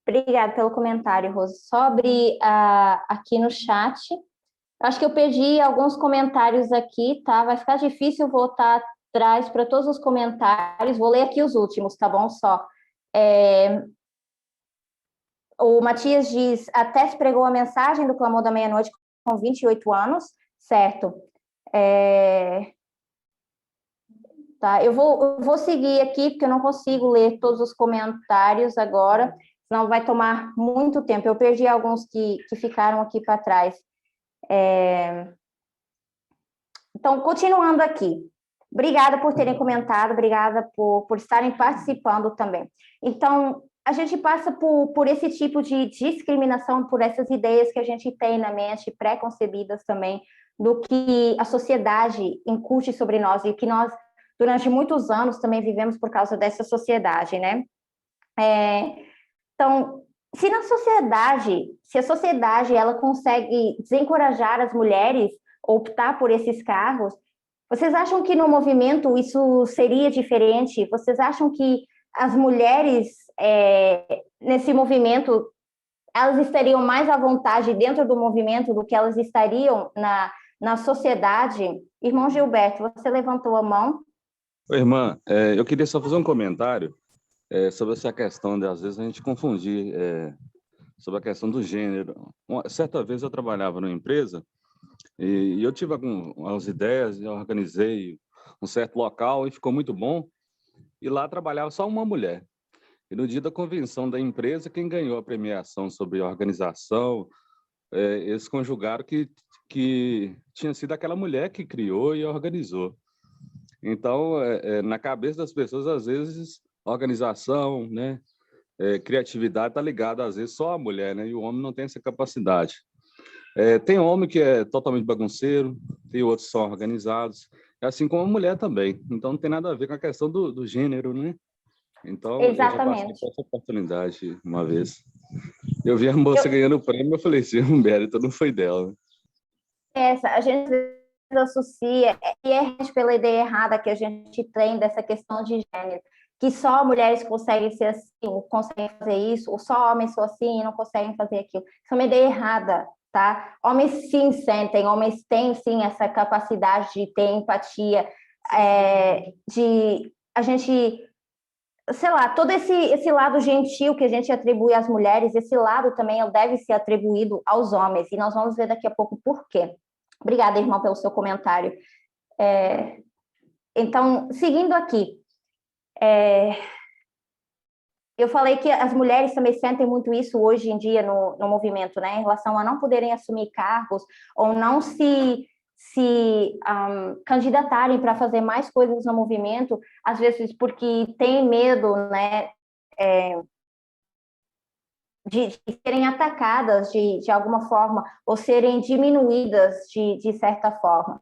Obrigada pelo comentário, Rose. Sobre aqui no chat, acho que eu perdi alguns comentários aqui, tá? Vai ficar difícil voltar atrás para todos os comentários. Vou ler aqui os últimos, tá bom? Só. O Matias diz, a Tess pregou a mensagem do Clamor da Meia-Noite com 28 anos, certo? Tá, eu vou seguir aqui, porque eu não consigo ler todos os comentários agora, senão vai tomar muito tempo. Eu perdi alguns que ficaram aqui para trás. Então, continuando aqui. Obrigada por terem comentado, obrigada por estarem participando também. Então, a gente passa por esse tipo de discriminação, por essas ideias que a gente tem na mente, pré-concebidas também, do que a sociedade incute sobre nós e que nós, durante muitos anos, também vivemos por causa dessa sociedade, né? Então, se a sociedade ela consegue desencorajar as mulheres a optar por esses cargos, vocês acham que no movimento isso seria diferente? Vocês acham que as mulheres nesse movimento elas estariam mais à vontade dentro do movimento do que elas estariam na sociedade? Irmão Gilberto, você levantou a mão. Oi, irmã, eu queria só fazer um comentário sobre essa questão de, às vezes, a gente confundir sobre a questão do gênero. Certa vez eu trabalhava numa empresa e eu tive algumas ideias, eu organizei um certo local e ficou muito bom. E lá trabalhava só uma mulher. E no dia da convenção da empresa, quem ganhou a premiação sobre organização, eles conjugaram que tinha sido aquela mulher que criou e organizou. Então, na cabeça das pessoas, às vezes, organização, né, criatividade está ligada, às vezes, só à mulher, né, e o homem não tem essa capacidade. Tem homem que é totalmente bagunceiro, tem outros que são organizados, assim como a mulher também. Então, não tem nada a ver com a questão do gênero, né? Então, Exatamente. eu já passei por essa oportunidade uma vez. Eu vi a moça ganhando o prêmio, eu falei assim, o mérito não foi dela. A gente associa, e é pela ideia errada que a gente tem dessa questão de gênero, que só mulheres conseguem ser assim, conseguem fazer isso, ou só homens são assim e não conseguem fazer aquilo. Isso é uma ideia errada, tá? Homens sim sentem, homens têm sim essa capacidade de ter empatia, de a gente, sei lá, todo esse lado gentil que a gente atribui às mulheres, esse lado também deve ser atribuído aos homens, e nós vamos ver daqui a pouco por quê. Obrigada, irmão, pelo seu comentário. Então, seguindo aqui, eu falei que as mulheres também sentem muito isso hoje em dia no movimento, né, em relação a não poderem assumir cargos ou não se candidatarem para fazer mais coisas no movimento, às vezes porque tem medo, né, de serem atacadas de alguma forma ou serem diminuídas de certa forma.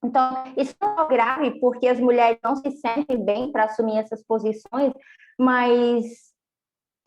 Então, isso é grave porque as mulheres não se sentem bem para assumir essas posições, mas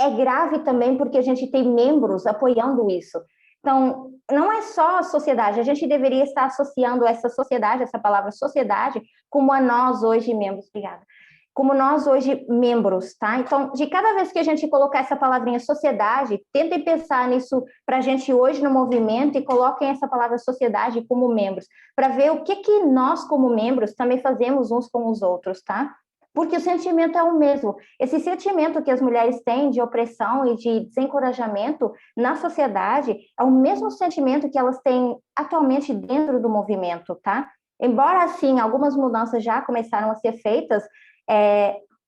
é grave também porque a gente tem membros apoiando isso. Então, não é só a sociedade, a gente deveria estar associando essa sociedade, essa palavra sociedade, como a nós hoje membros. Obrigada. Como nós hoje membros, tá? Então, de cada vez que a gente colocar essa palavrinha sociedade, tentem pensar nisso para a gente hoje no movimento e coloquem essa palavra sociedade como membros, para ver o que nós como membros também fazemos uns com os outros, tá? Porque o sentimento é o mesmo. Esse sentimento que as mulheres têm de opressão e de desencorajamento na sociedade é o mesmo sentimento que elas têm atualmente dentro do movimento, tá? Embora, assim, algumas mudanças já começaram a ser feitas,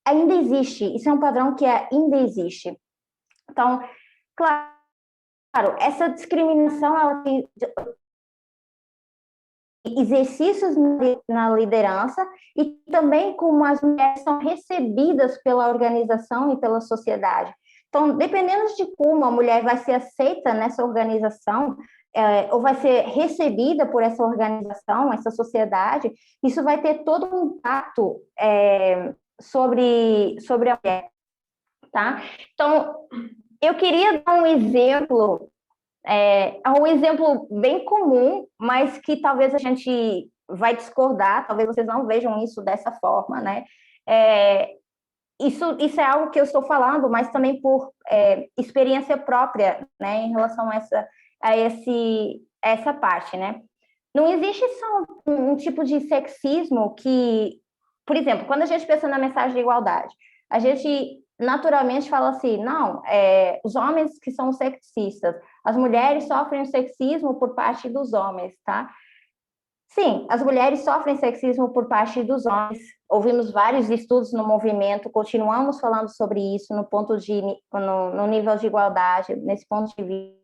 ainda existe. Isso é um padrão que ainda existe. Então, claro, essa discriminação, ela tem exercícios na liderança e também como as mulheres são recebidas pela organização e pela sociedade. Então, dependendo de como a mulher vai ser aceita nessa organização, ou vai ser recebida por essa organização, essa sociedade, isso vai ter todo um impacto sobre a mulher, tá? Então, eu queria dar um exemplo bem comum, mas que talvez a gente vai discordar, talvez vocês não vejam isso dessa forma, né? Isso é algo que eu estou falando, mas também por experiência própria, né, em relação a essa parte, né? Não existe só um tipo de sexismo que, por exemplo, quando a gente pensa na mensagem de igualdade, a gente naturalmente fala assim, não, os homens que são sexistas, as mulheres sofrem o sexismo por parte dos homens, tá? Sim, as mulheres sofrem sexismo por parte dos homens. Ouvimos vários estudos no movimento, continuamos falando sobre isso no nível de igualdade, nesse ponto de vista.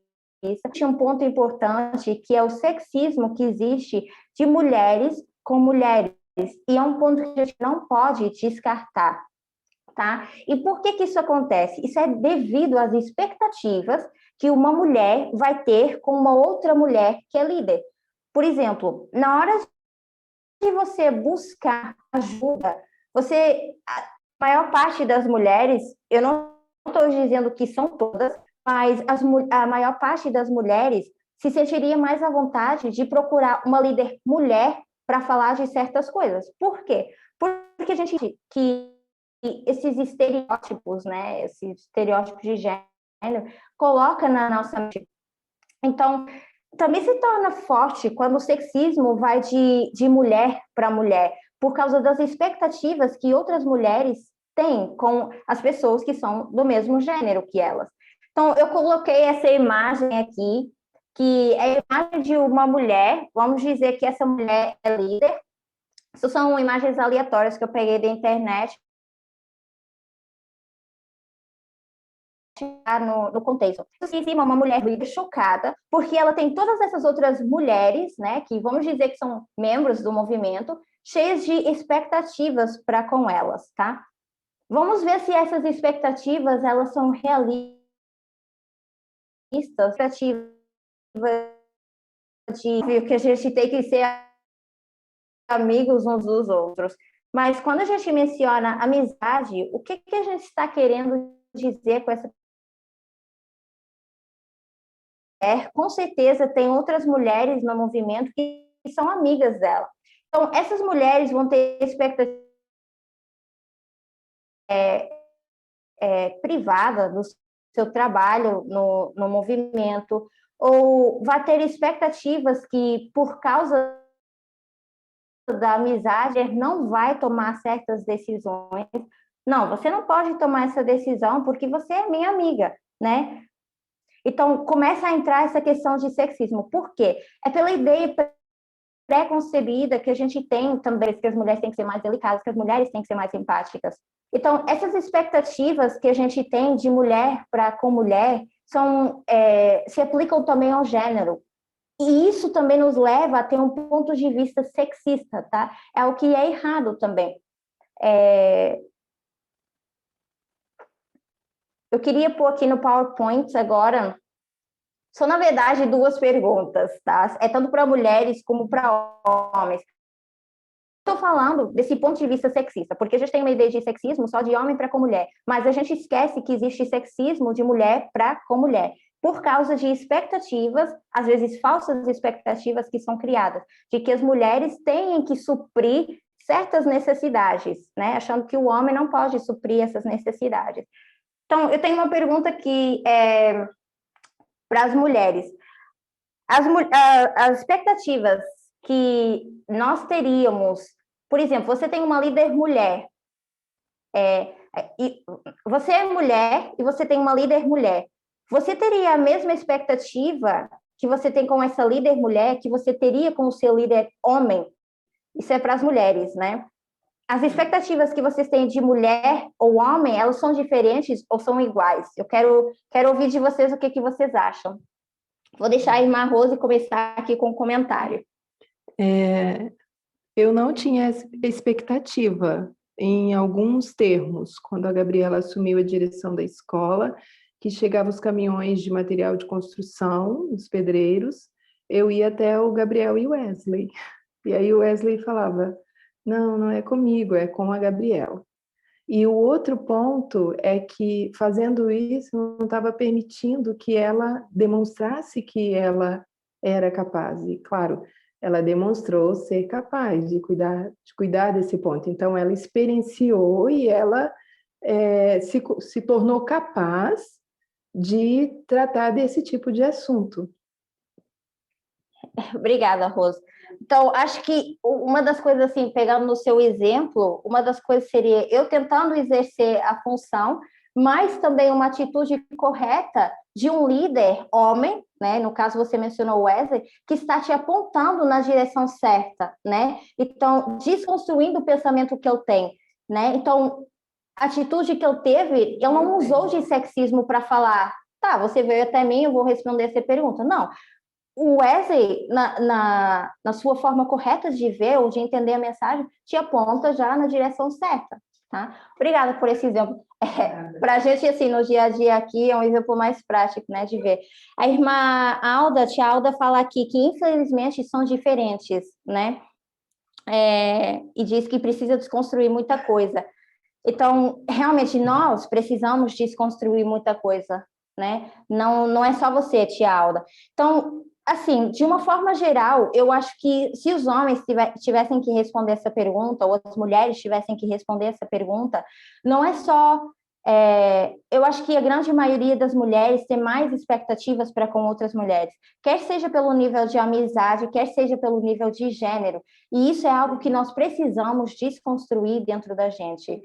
Tem um ponto importante que é o sexismo que existe de mulheres com mulheres. e é um ponto que a gente não pode descartar, tá? E por que isso acontece? Isso é devido às expectativas que uma mulher vai ter com uma outra mulher que é líder. Por exemplo, na hora de você buscar ajuda, a maior parte das mulheres, eu não estou dizendo que são todas, mas a maior parte das mulheres se sentiria mais à vontade de procurar uma líder mulher para falar de certas coisas. Por quê? Porque a gente que esses estereótipos, né, esses estereótipos de gênero, coloca na nossa mente. Então, também se torna forte quando o sexismo vai de mulher para mulher, por causa das expectativas que outras mulheres têm com as pessoas que são do mesmo gênero que elas. Então, eu coloquei essa imagem aqui, que é a imagem de uma mulher, vamos dizer que essa mulher é líder. Isso são imagens aleatórias que eu peguei da internet, no contexto. Uma mulher chocada, porque ela tem todas essas outras mulheres, né, que vamos dizer que são membros do movimento, cheias de expectativas para com elas, tá? Vamos ver se essas expectativas, elas são realistas, expectativas de que a gente tem que ser amigos uns dos outros. Mas quando a gente menciona amizade, o que a gente está querendo dizer com essa com certeza tem outras mulheres no movimento que são amigas dela. Então, essas mulheres vão ter expectativa privada do seu trabalho no movimento, ou vai ter expectativas que, por causa da amizade, não vai tomar certas decisões. Não, você não pode tomar essa decisão porque você é minha amiga, né? Então, começa a entrar essa questão de sexismo. Por quê? É pela ideia pré-concebida que a gente tem também, que as mulheres têm que ser mais delicadas, que as mulheres têm que ser mais empáticas. Então, essas expectativas que a gente tem de mulher para com mulher se aplicam também ao gênero. E isso também nos leva a ter um ponto de vista sexista, tá? É o que é errado também. Eu queria pôr aqui no PowerPoint agora, são, na verdade, duas perguntas, tá? É tanto para mulheres como para homens. Estou falando desse ponto de vista sexista, porque a gente tem uma ideia de sexismo só de homem para com mulher, mas a gente esquece que existe sexismo de mulher para com mulher, por causa de expectativas, às vezes falsas expectativas que são criadas, de que as mulheres têm que suprir certas necessidades, né? Achando que o homem não pode suprir essas necessidades. Então, eu tenho uma pergunta que é para as mulheres. As expectativas que nós teríamos, por exemplo, você tem uma líder mulher, você é mulher e você tem uma líder mulher. Você teria a mesma expectativa que você tem com essa líder mulher que você teria com o seu líder homem? Isso é para as mulheres, né? As expectativas que vocês têm de mulher ou homem, elas são diferentes ou são iguais? Eu quero ouvir de vocês o que vocês acham. Vou deixar a irmã Rose começar aqui com um comentário. Eu não tinha expectativa em alguns termos, quando a Gabriela assumiu a direção da escola, que chegavam os caminhões de material de construção, os pedreiros, eu ia até o Gabriel e o Wesley. E aí o Wesley falava, não é comigo, é com a Gabriela. E o outro ponto é que, fazendo isso, não estava permitindo que ela demonstrasse que ela era capaz. E, claro, ela demonstrou ser capaz de cuidar desse ponto. Então, ela experienciou e ela se tornou capaz de tratar desse tipo de assunto. Obrigada, Rose. Então, acho que uma das coisas, assim, pegando no seu exemplo, uma das coisas seria eu tentando exercer a função, mas também uma atitude correta de um líder homem, né? No caso, você mencionou o Wesley, que está te apontando na direção certa, né? Então, desconstruindo o pensamento que eu tenho, né? Então, a atitude que eu teve, ele não usou de sexismo para falar, tá, você veio até mim, eu vou responder essa pergunta. Não. o Wesley, na sua forma correta de ver ou de entender a mensagem, te aponta já na direção certa, tá? Obrigada por esse exemplo. Para a gente, assim, no dia a dia aqui, é um exemplo mais prático, né, de ver. A irmã Alda, tia Alda, fala aqui que, infelizmente, são diferentes, né? E diz que precisa desconstruir muita coisa. Então, realmente, nós precisamos desconstruir muita coisa, né? Não é só você, tia Alda. Então, assim, de uma forma geral, eu acho que se os homens tivessem que responder essa pergunta, ou as mulheres tivessem que responder essa pergunta, não é só... eu acho que a grande maioria das mulheres tem mais expectativas para com outras mulheres, quer seja pelo nível de amizade, quer seja pelo nível de gênero, e isso é algo que nós precisamos desconstruir dentro da gente.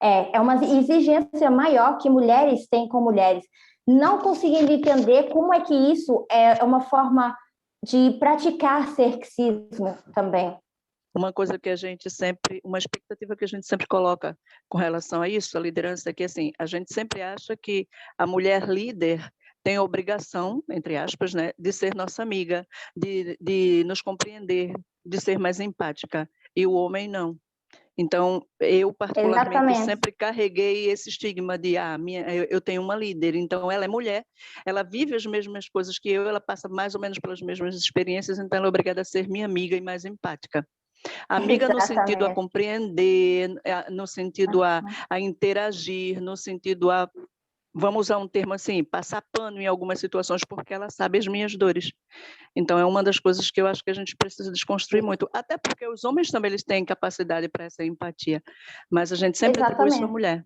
É uma exigência maior que mulheres têm com mulheres, não conseguindo entender como é que isso é uma forma de praticar sexismo também. Uma coisa que uma expectativa que a gente sempre coloca com relação a isso, a liderança, é que assim, a gente sempre acha que a mulher líder tem a obrigação, entre aspas, né, de ser nossa amiga, de nos compreender, de ser mais empática, e o homem não. Então, eu particularmente Exatamente. sempre carreguei esse estigma de, eu tenho uma líder, então ela é mulher, ela vive as mesmas coisas que eu, ela passa mais ou menos pelas mesmas experiências, então ela é obrigada a ser minha amiga e mais empática. Amiga no sentido a compreender, no sentido a interagir, no sentido a, vamos usar um termo assim, passar pano em algumas situações, porque ela sabe as minhas dores. Então, é uma das coisas que eu acho que a gente precisa desconstruir muito, até porque os homens também eles têm capacidade para essa empatia, mas a gente sempre atribui isso à mulher.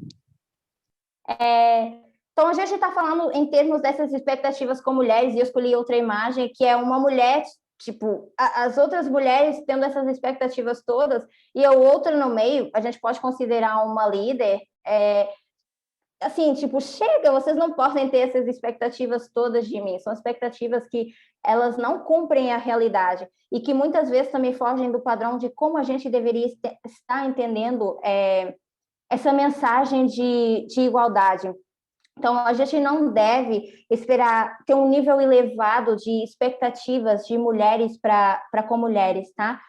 Então, a gente está falando em termos dessas expectativas com mulheres, e eu escolhi outra imagem, que é uma mulher, tipo, as outras mulheres tendo essas expectativas todas, e a outra no meio, a gente pode considerar uma líder, assim, tipo, chega, vocês não podem ter essas expectativas todas de mim, são expectativas que elas não cumprem a realidade, e que muitas vezes também fogem do padrão de como a gente deveria estar entendendo essa mensagem de igualdade. Então, a gente não deve esperar ter um nível elevado de expectativas de mulheres para com mulheres, tá?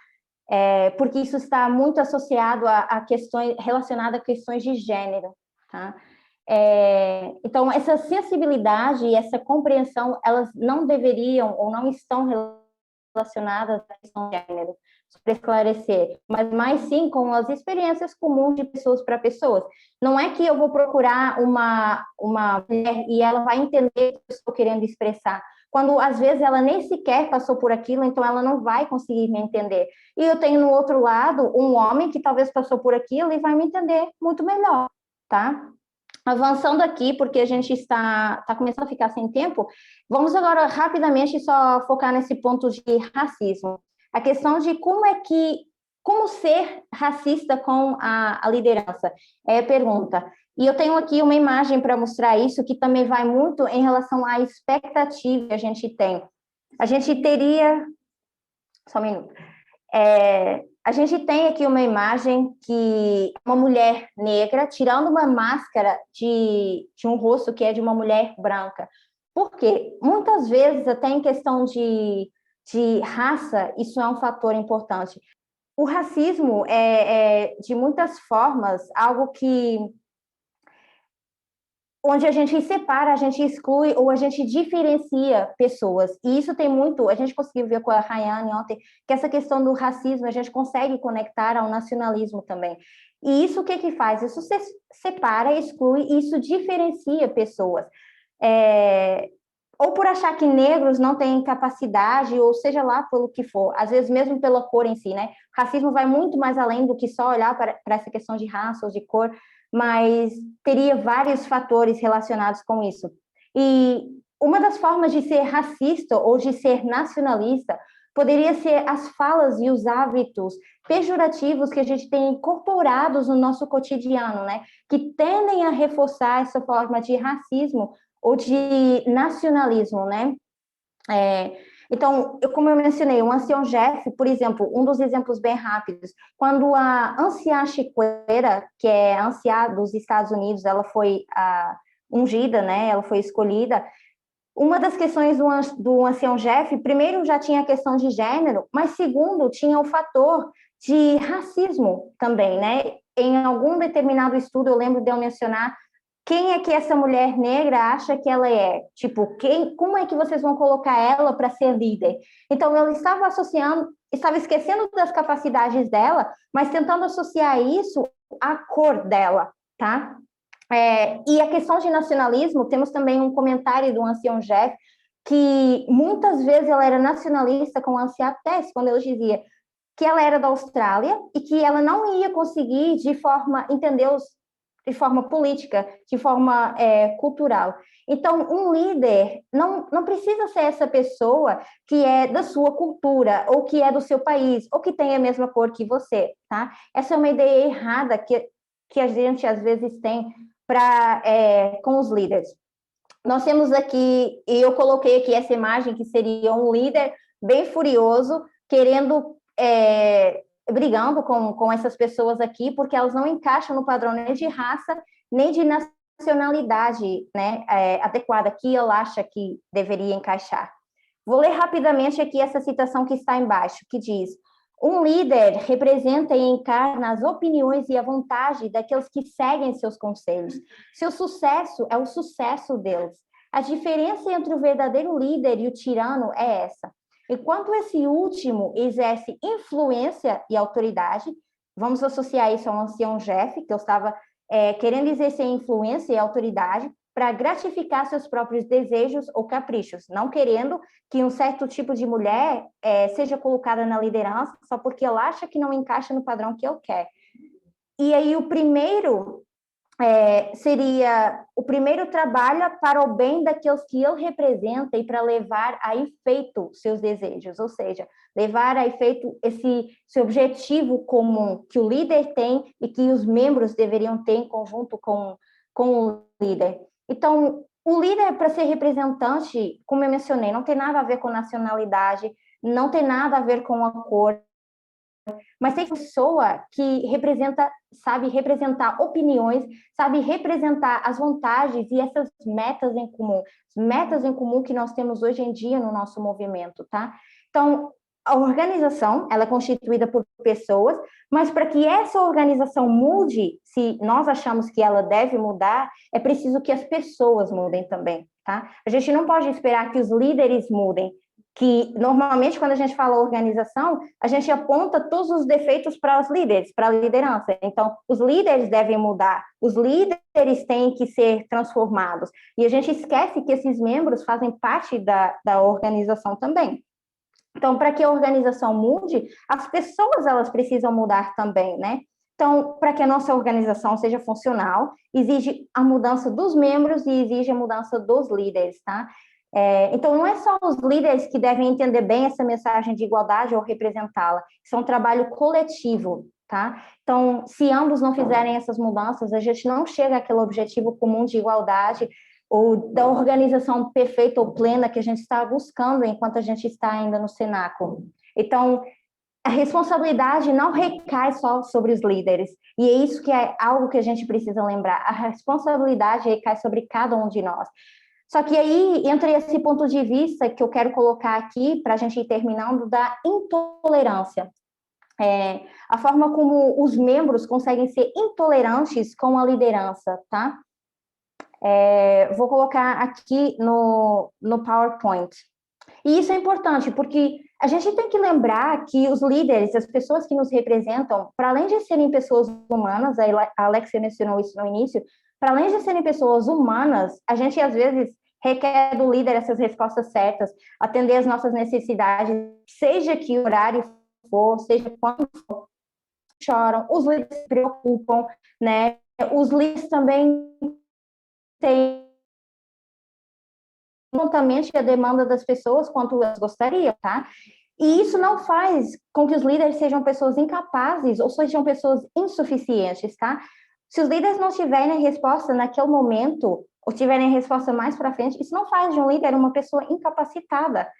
Porque isso está muito associado a questões relacionadas a questões de gênero, tá? Então, essa sensibilidade e essa compreensão, elas não deveriam ou não estão relacionadas à questão de gênero, para esclarecer, mas mais sim com as experiências comuns de pessoas para pessoas. Não é que eu vou procurar uma mulher e ela vai entender o que eu estou querendo expressar, quando às vezes ela nem sequer passou por aquilo, então ela não vai conseguir me entender. E eu tenho no outro lado um homem que talvez passou por aquilo e vai me entender muito melhor, tá? Avançando aqui, porque a gente está começando a ficar sem tempo, vamos agora rapidamente só focar nesse ponto de racismo. A questão de como ser racista com a liderança, é a pergunta. E eu tenho aqui uma imagem para mostrar isso, que também vai muito em relação à expectativa que a gente tem. A gente teria... Só um minuto. A gente tem aqui uma imagem que uma mulher negra tirando uma máscara de um rosto que é de uma mulher branca. Por quê? Muitas vezes, até em questão de raça, isso é um fator importante. O racismo de muitas formas, algo onde a gente separa, a gente exclui ou a gente diferencia pessoas. E isso tem muito, a gente conseguiu ver com a Rayane ontem, que essa questão do racismo a gente consegue conectar ao nacionalismo também. E isso o que faz? Isso separa, exclui, e isso diferencia pessoas. Ou por achar que negros não têm capacidade, ou seja lá pelo que for, às vezes mesmo pela cor em si, né? O racismo vai muito mais além do que só olhar para essa questão de raça ou de cor, mas teria vários fatores relacionados com isso. E uma das formas de ser racista ou de ser nacionalista poderia ser as falas e os hábitos pejorativos que a gente tem incorporados no nosso cotidiano, né? Que tendem a reforçar essa forma de racismo ou de nacionalismo, né? Então, como eu mencionei, o ancião Jeff, por exemplo, um dos exemplos bem rápidos, quando a anciã Chiqueira, que é a anciã dos Estados Unidos, ela foi ungida, né? Ela foi escolhida. uma das questões do ancião Jeff, primeiro já tinha a questão de gênero, mas segundo, tinha o fator de racismo também, né? Em algum determinado estudo, eu lembro de eu mencionar quem é que essa mulher negra acha que ela é? Tipo, como é que vocês vão colocar ela para ser líder? Então, eu estava estava esquecendo das capacidades dela, mas tentando associar isso à cor dela, tá? E a questão de nacionalismo, temos também um comentário do ancião Jeff, que muitas vezes ela era nacionalista com a anciã Tess, quando ele dizia que ela era da Austrália e que ela não ia conseguir de forma política, de forma cultural. Então, um líder não precisa ser essa pessoa que é da sua cultura, ou que é do seu país, ou que tem a mesma cor que você, tá? Essa é uma ideia errada que a gente, às vezes, tem com os líderes. Nós temos aqui, e eu coloquei aqui essa imagem, que seria um líder bem furioso, brigando com essas pessoas aqui, porque elas não encaixam no padrão nem de raça, nem de nacionalidade, né, adequada, que ele acha que deveria encaixar. Vou ler rapidamente aqui essa citação que está embaixo, que diz: um líder representa e encarna as opiniões e a vontade daqueles que seguem seus conselhos. Seu sucesso é o sucesso deles. A diferença entre o verdadeiro líder e o tirano é essa. Enquanto esse último exerce influência e autoridade, vamos associar isso ao ancião Jeff, que eu estava querendo exercer influência e autoridade para gratificar seus próprios desejos ou caprichos, não querendo que um certo tipo de mulher seja colocada na liderança só porque ela acha que não encaixa no padrão que ele quer. E aí o primeiro seria, o primeiro trabalha para o bem daqueles que ele representa e para levar a efeito seus desejos, ou seja, levar a efeito esse objetivo comum que o líder tem e que os membros deveriam ter em conjunto com o líder. Então, o líder, para ser representante, como eu mencionei, não tem nada a ver com nacionalidade, não tem nada a ver com a cor, mas tem pessoa que sabe representar opiniões, sabe representar as vantagens e essas metas em comum que nós temos hoje em dia no nosso movimento, tá? Então, a organização, ela é constituída por pessoas, mas para que essa organização mude, se nós achamos que ela deve mudar, é preciso que as pessoas mudem também, tá? A gente não pode esperar que os líderes mudem, que normalmente quando a gente fala organização, a gente aponta todos os defeitos para os líderes, para a liderança. Então, os líderes devem mudar, os líderes têm que ser transformados. E a gente esquece que esses membros fazem parte da organização também. Então, para que a organização mude, as pessoas elas precisam mudar também, né? Então, para que a nossa organização seja funcional, exige a mudança dos membros e exige a mudança dos líderes, tá? Então, não é só os líderes que devem entender bem essa mensagem de igualdade ou representá-la, isso é um trabalho coletivo, tá? Então, se ambos não fizerem essas mudanças, a gente não chega àquele objetivo comum de igualdade ou da organização perfeita ou plena que a gente está buscando enquanto a gente está ainda no cenáculo. Então, a responsabilidade não recai só sobre os líderes, e é isso que é algo que a gente precisa lembrar, a responsabilidade recai sobre cada um de nós. Só que aí entra esse ponto de vista que eu quero colocar aqui, para a gente ir terminando, da intolerância. A forma como os membros conseguem ser intolerantes com a liderança, tá? Vou colocar aqui no PowerPoint. E isso é importante, porque a gente tem que lembrar que os líderes, as pessoas que nos representam, para além de serem pessoas humanas, a Alexia mencionou isso no início, para além de serem pessoas humanas, a gente às vezes requer do líder essas respostas certas, atender as nossas necessidades, seja que horário for, seja quando for, choram, os líderes se preocupam, né? Os líderes também têm prontamente a demanda das pessoas quanto elas gostariam, tá? E isso não faz com que os líderes sejam pessoas incapazes ou sejam pessoas insuficientes, tá? Se os líderes não tiverem resposta naquele momento, ou tiverem resposta mais para frente, isso não faz de um líder uma pessoa incapacitada.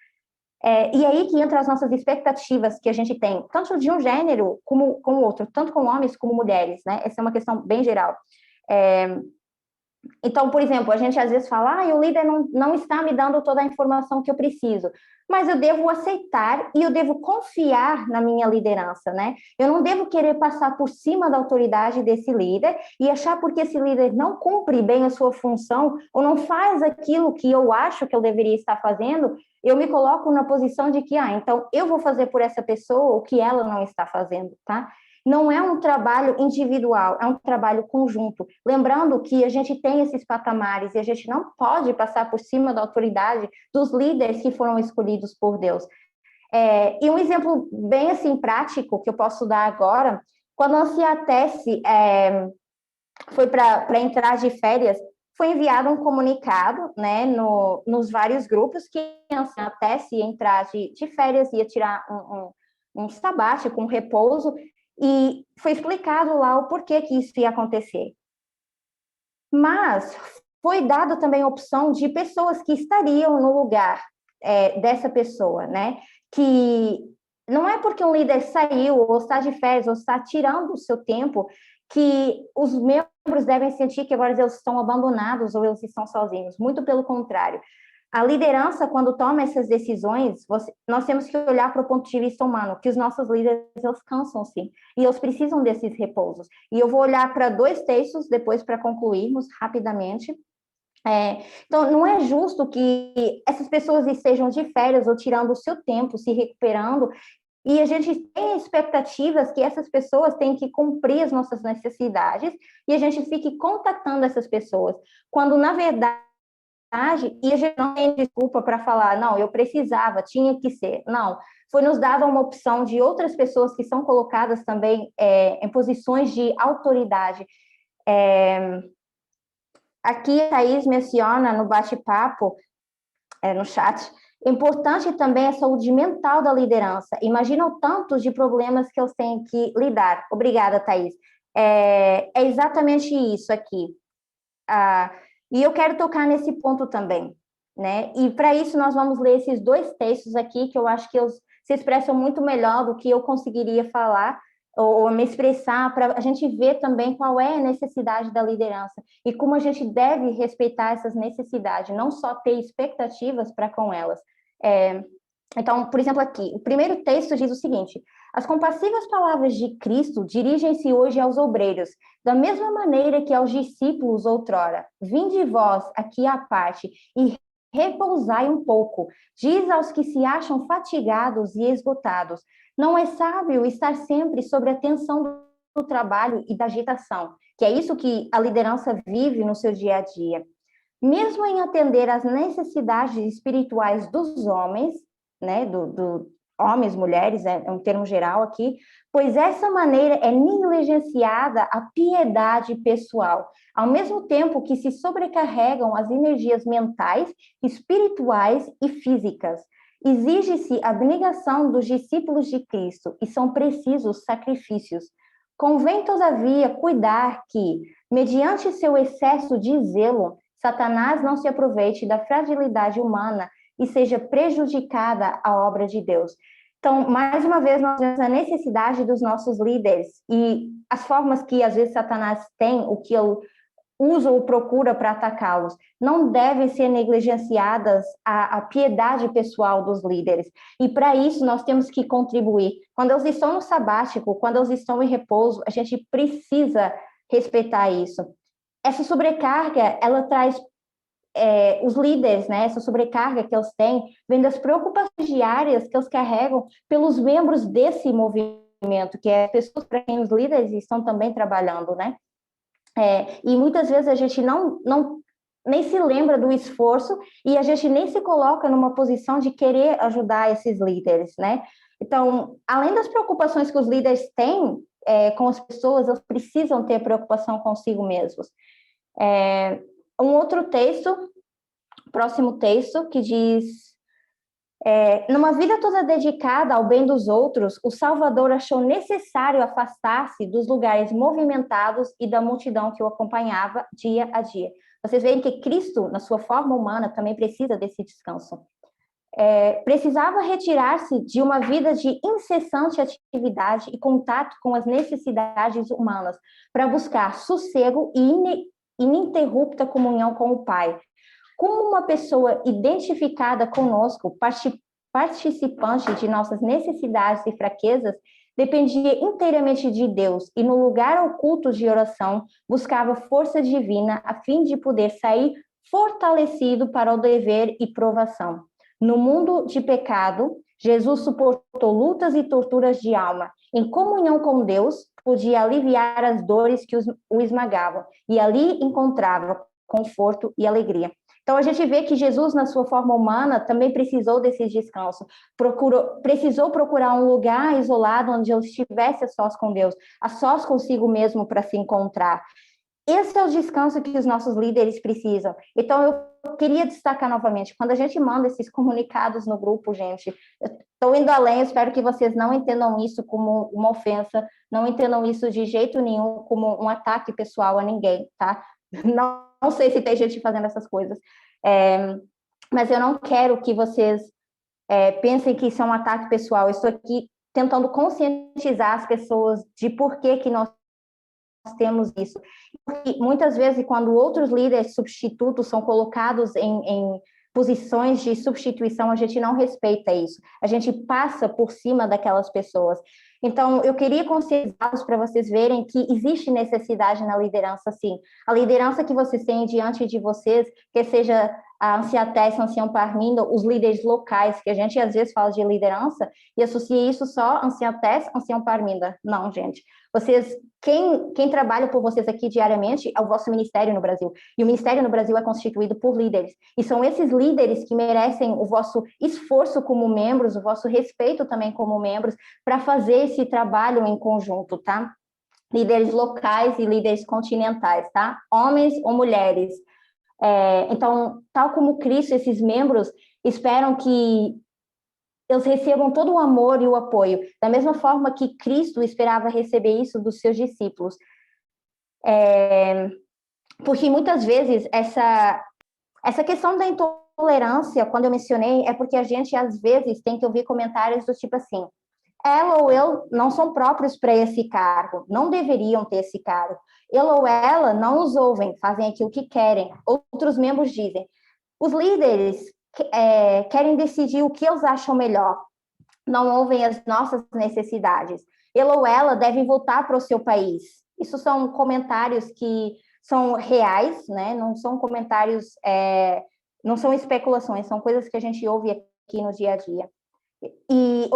E aí que entra as nossas expectativas que a gente tem, tanto de um gênero como o outro, tanto com homens como mulheres, né? Essa é uma questão bem geral. Então, por exemplo, a gente às vezes fala, o líder não está me dando toda a informação que eu preciso, mas eu devo aceitar e eu devo confiar na minha liderança, né? Eu não devo querer passar por cima da autoridade desse líder e achar porque esse líder não cumpre bem a sua função ou não faz aquilo que eu acho que eu deveria estar fazendo, eu me coloco na posição de que, então eu vou fazer por essa pessoa o que ela não está fazendo, tá? Não é um trabalho individual, é um trabalho conjunto. Lembrando que a gente tem esses patamares e a gente não pode passar por cima da autoridade dos líderes que foram escolhidos por Deus. E um exemplo bem assim prático que eu posso dar agora, quando a Ancia Tessi foi para entrar de férias, foi enviado um comunicado, né, nos vários grupos que a Ancia Tessi ia entrar de férias, ia tirar um sabático, um repouso, e foi explicado lá o porquê que isso ia acontecer. Mas foi dada também a opção de pessoas que estariam no lugar dessa pessoa, né? Que não é porque um líder saiu, ou está de férias, ou está tirando o seu tempo, que os membros devem sentir que agora eles estão abandonados ou eles estão sozinhos. Muito pelo contrário. A liderança, quando toma essas decisões, nós temos que olhar para o ponto de vista humano, que os nossos líderes, eles cansam, sim, e eles precisam desses repousos. E eu vou olhar para 2 textos, depois para concluirmos rapidamente. Então, não é justo que essas pessoas estejam de férias ou tirando o seu tempo, se recuperando, e a gente tem expectativas que essas pessoas têm que cumprir as nossas necessidades, e a gente fique contactando essas pessoas, quando, na verdade, e a gente não tem desculpa para falar, não, eu precisava, tinha que ser. Não, foi nos dada uma opção de outras pessoas que são colocadas também em posições de autoridade. Aqui a Thaís menciona no bate-papo, no chat, importante também a saúde mental da liderança. Imagina o tanto de problemas que eu tenho que lidar. Obrigada, Thaís. É exatamente isso aqui. E eu quero tocar nesse ponto também, né? E para isso nós vamos ler esses 2 textos aqui, que eu acho que eles se expressam muito melhor do que eu conseguiria falar ou me expressar, para a gente ver também qual é a necessidade da liderança e como a gente deve respeitar essas necessidades, não só ter expectativas para com elas. Então, por exemplo, aqui, o primeiro texto diz o seguinte: as compassivas palavras de Cristo dirigem-se hoje aos obreiros, da mesma maneira que aos discípulos outrora. Vinde vós aqui à parte e repousai um pouco. Diz aos que se acham fatigados e esgotados. Não é sábio estar sempre sob a tensão do trabalho e da agitação, que é isso que a liderança vive no seu dia a dia. Mesmo em atender às necessidades espirituais dos homens, né, do homens, mulheres, é um termo geral aqui, pois dessa maneira é negligenciada a piedade pessoal, ao mesmo tempo que se sobrecarregam as energias mentais, espirituais e físicas. Exige-se a abnegação dos discípulos de Cristo e são precisos sacrifícios. Convém, todavia, cuidar que, mediante seu excesso de zelo, Satanás não se aproveite da fragilidade humana e seja prejudicada a obra de Deus. Então, mais uma vez, nós vemos a necessidade dos nossos líderes e as formas que, às vezes, Satanás tem, o que ele usa ou procura para atacá-los, não devem ser negligenciadas a piedade pessoal dos líderes. E, para isso, nós temos que contribuir. Quando eles estão no sabático, quando eles estão em repouso, a gente precisa respeitar isso. Essa sobrecarga, ela traz os líderes, né, essa sobrecarga que eles têm, vem das preocupações diárias que eles carregam pelos membros desse movimento, que é as pessoas para quem os líderes estão também trabalhando, né? E muitas vezes a gente nem se lembra do esforço e a gente nem se coloca numa posição de querer ajudar esses líderes, né? Então, além das preocupações que os líderes têm com as pessoas, eles precisam ter preocupação consigo mesmos. Um outro texto, próximo texto, que diz: numa vida toda dedicada ao bem dos outros, o Salvador achou necessário afastar-se dos lugares movimentados e da multidão que o acompanhava dia a dia. Vocês veem que Cristo, na sua forma humana, também precisa desse descanso. Precisava retirar-se de uma vida de incessante atividade e contato com as necessidades humanas, para buscar sossego e ininterrupta comunhão com o Pai. Como uma pessoa identificada conosco, participante de nossas necessidades e fraquezas, dependia inteiramente de Deus e no lugar oculto de oração buscava força divina a fim de poder sair fortalecido para o dever e provação. No mundo de pecado, Jesus suportou lutas e torturas de alma. Em comunhão com Deus, podia aliviar as dores que o esmagavam e ali encontrava conforto e alegria. Então, a gente vê que Jesus, na sua forma humana, também precisou desse descanso. Precisou procurar um lugar isolado onde ele estivesse a sós com Deus, a sós consigo mesmo para se encontrar. Esse é o descanso que os nossos líderes precisam. Então, eu queria destacar novamente, quando a gente manda esses comunicados no grupo, gente, eu estou indo além, espero que vocês não entendam isso como uma ofensa, não entendam isso de jeito nenhum como um ataque pessoal a ninguém, tá? Não sei se tem gente fazendo essas coisas, mas eu não quero que vocês pensem que isso é um ataque pessoal. Eu estou aqui tentando conscientizar as pessoas de por que nós temos isso. Porque muitas vezes, quando outros líderes substitutos são colocados em posições de substituição, a gente não respeita isso. A gente passa por cima daquelas pessoas. Então, eu queria conscientizá-los para vocês verem que existe necessidade na liderança, sim. A liderança que vocês têm diante de vocês, que seja a Anciatés, a Ancião Parminda, os líderes locais, que a gente às vezes fala de liderança e associa isso só a Anciatés, Ancião Parminda. Não, gente. Vocês, quem trabalha por vocês aqui diariamente é o vosso ministério no Brasil. E o ministério no Brasil é constituído por líderes. E são esses líderes que merecem o vosso esforço como membros, o vosso respeito também como membros, para fazer esse trabalho em conjunto, tá? Líderes locais e líderes continentais, tá? Homens ou mulheres. Então, tal como Cristo, esses membros esperam que eles recebam todo o amor e o apoio, da mesma forma que Cristo esperava receber isso dos seus discípulos. Porque muitas vezes essa questão da intolerância, quando eu mencionei, é porque a gente às vezes tem que ouvir comentários do tipo assim: ela ou ele não são próprios para esse cargo, não deveriam ter esse cargo. Ele ou ela não os ouvem, fazem aquilo que querem. Outros membros dizem: os líderes querem decidir o que eles acham melhor, não ouvem as nossas necessidades. Ele ou ela devem voltar para o seu país. Isso são comentários que são reais, né? Não são comentários, não são especulações, são coisas que a gente ouve aqui no dia a dia. E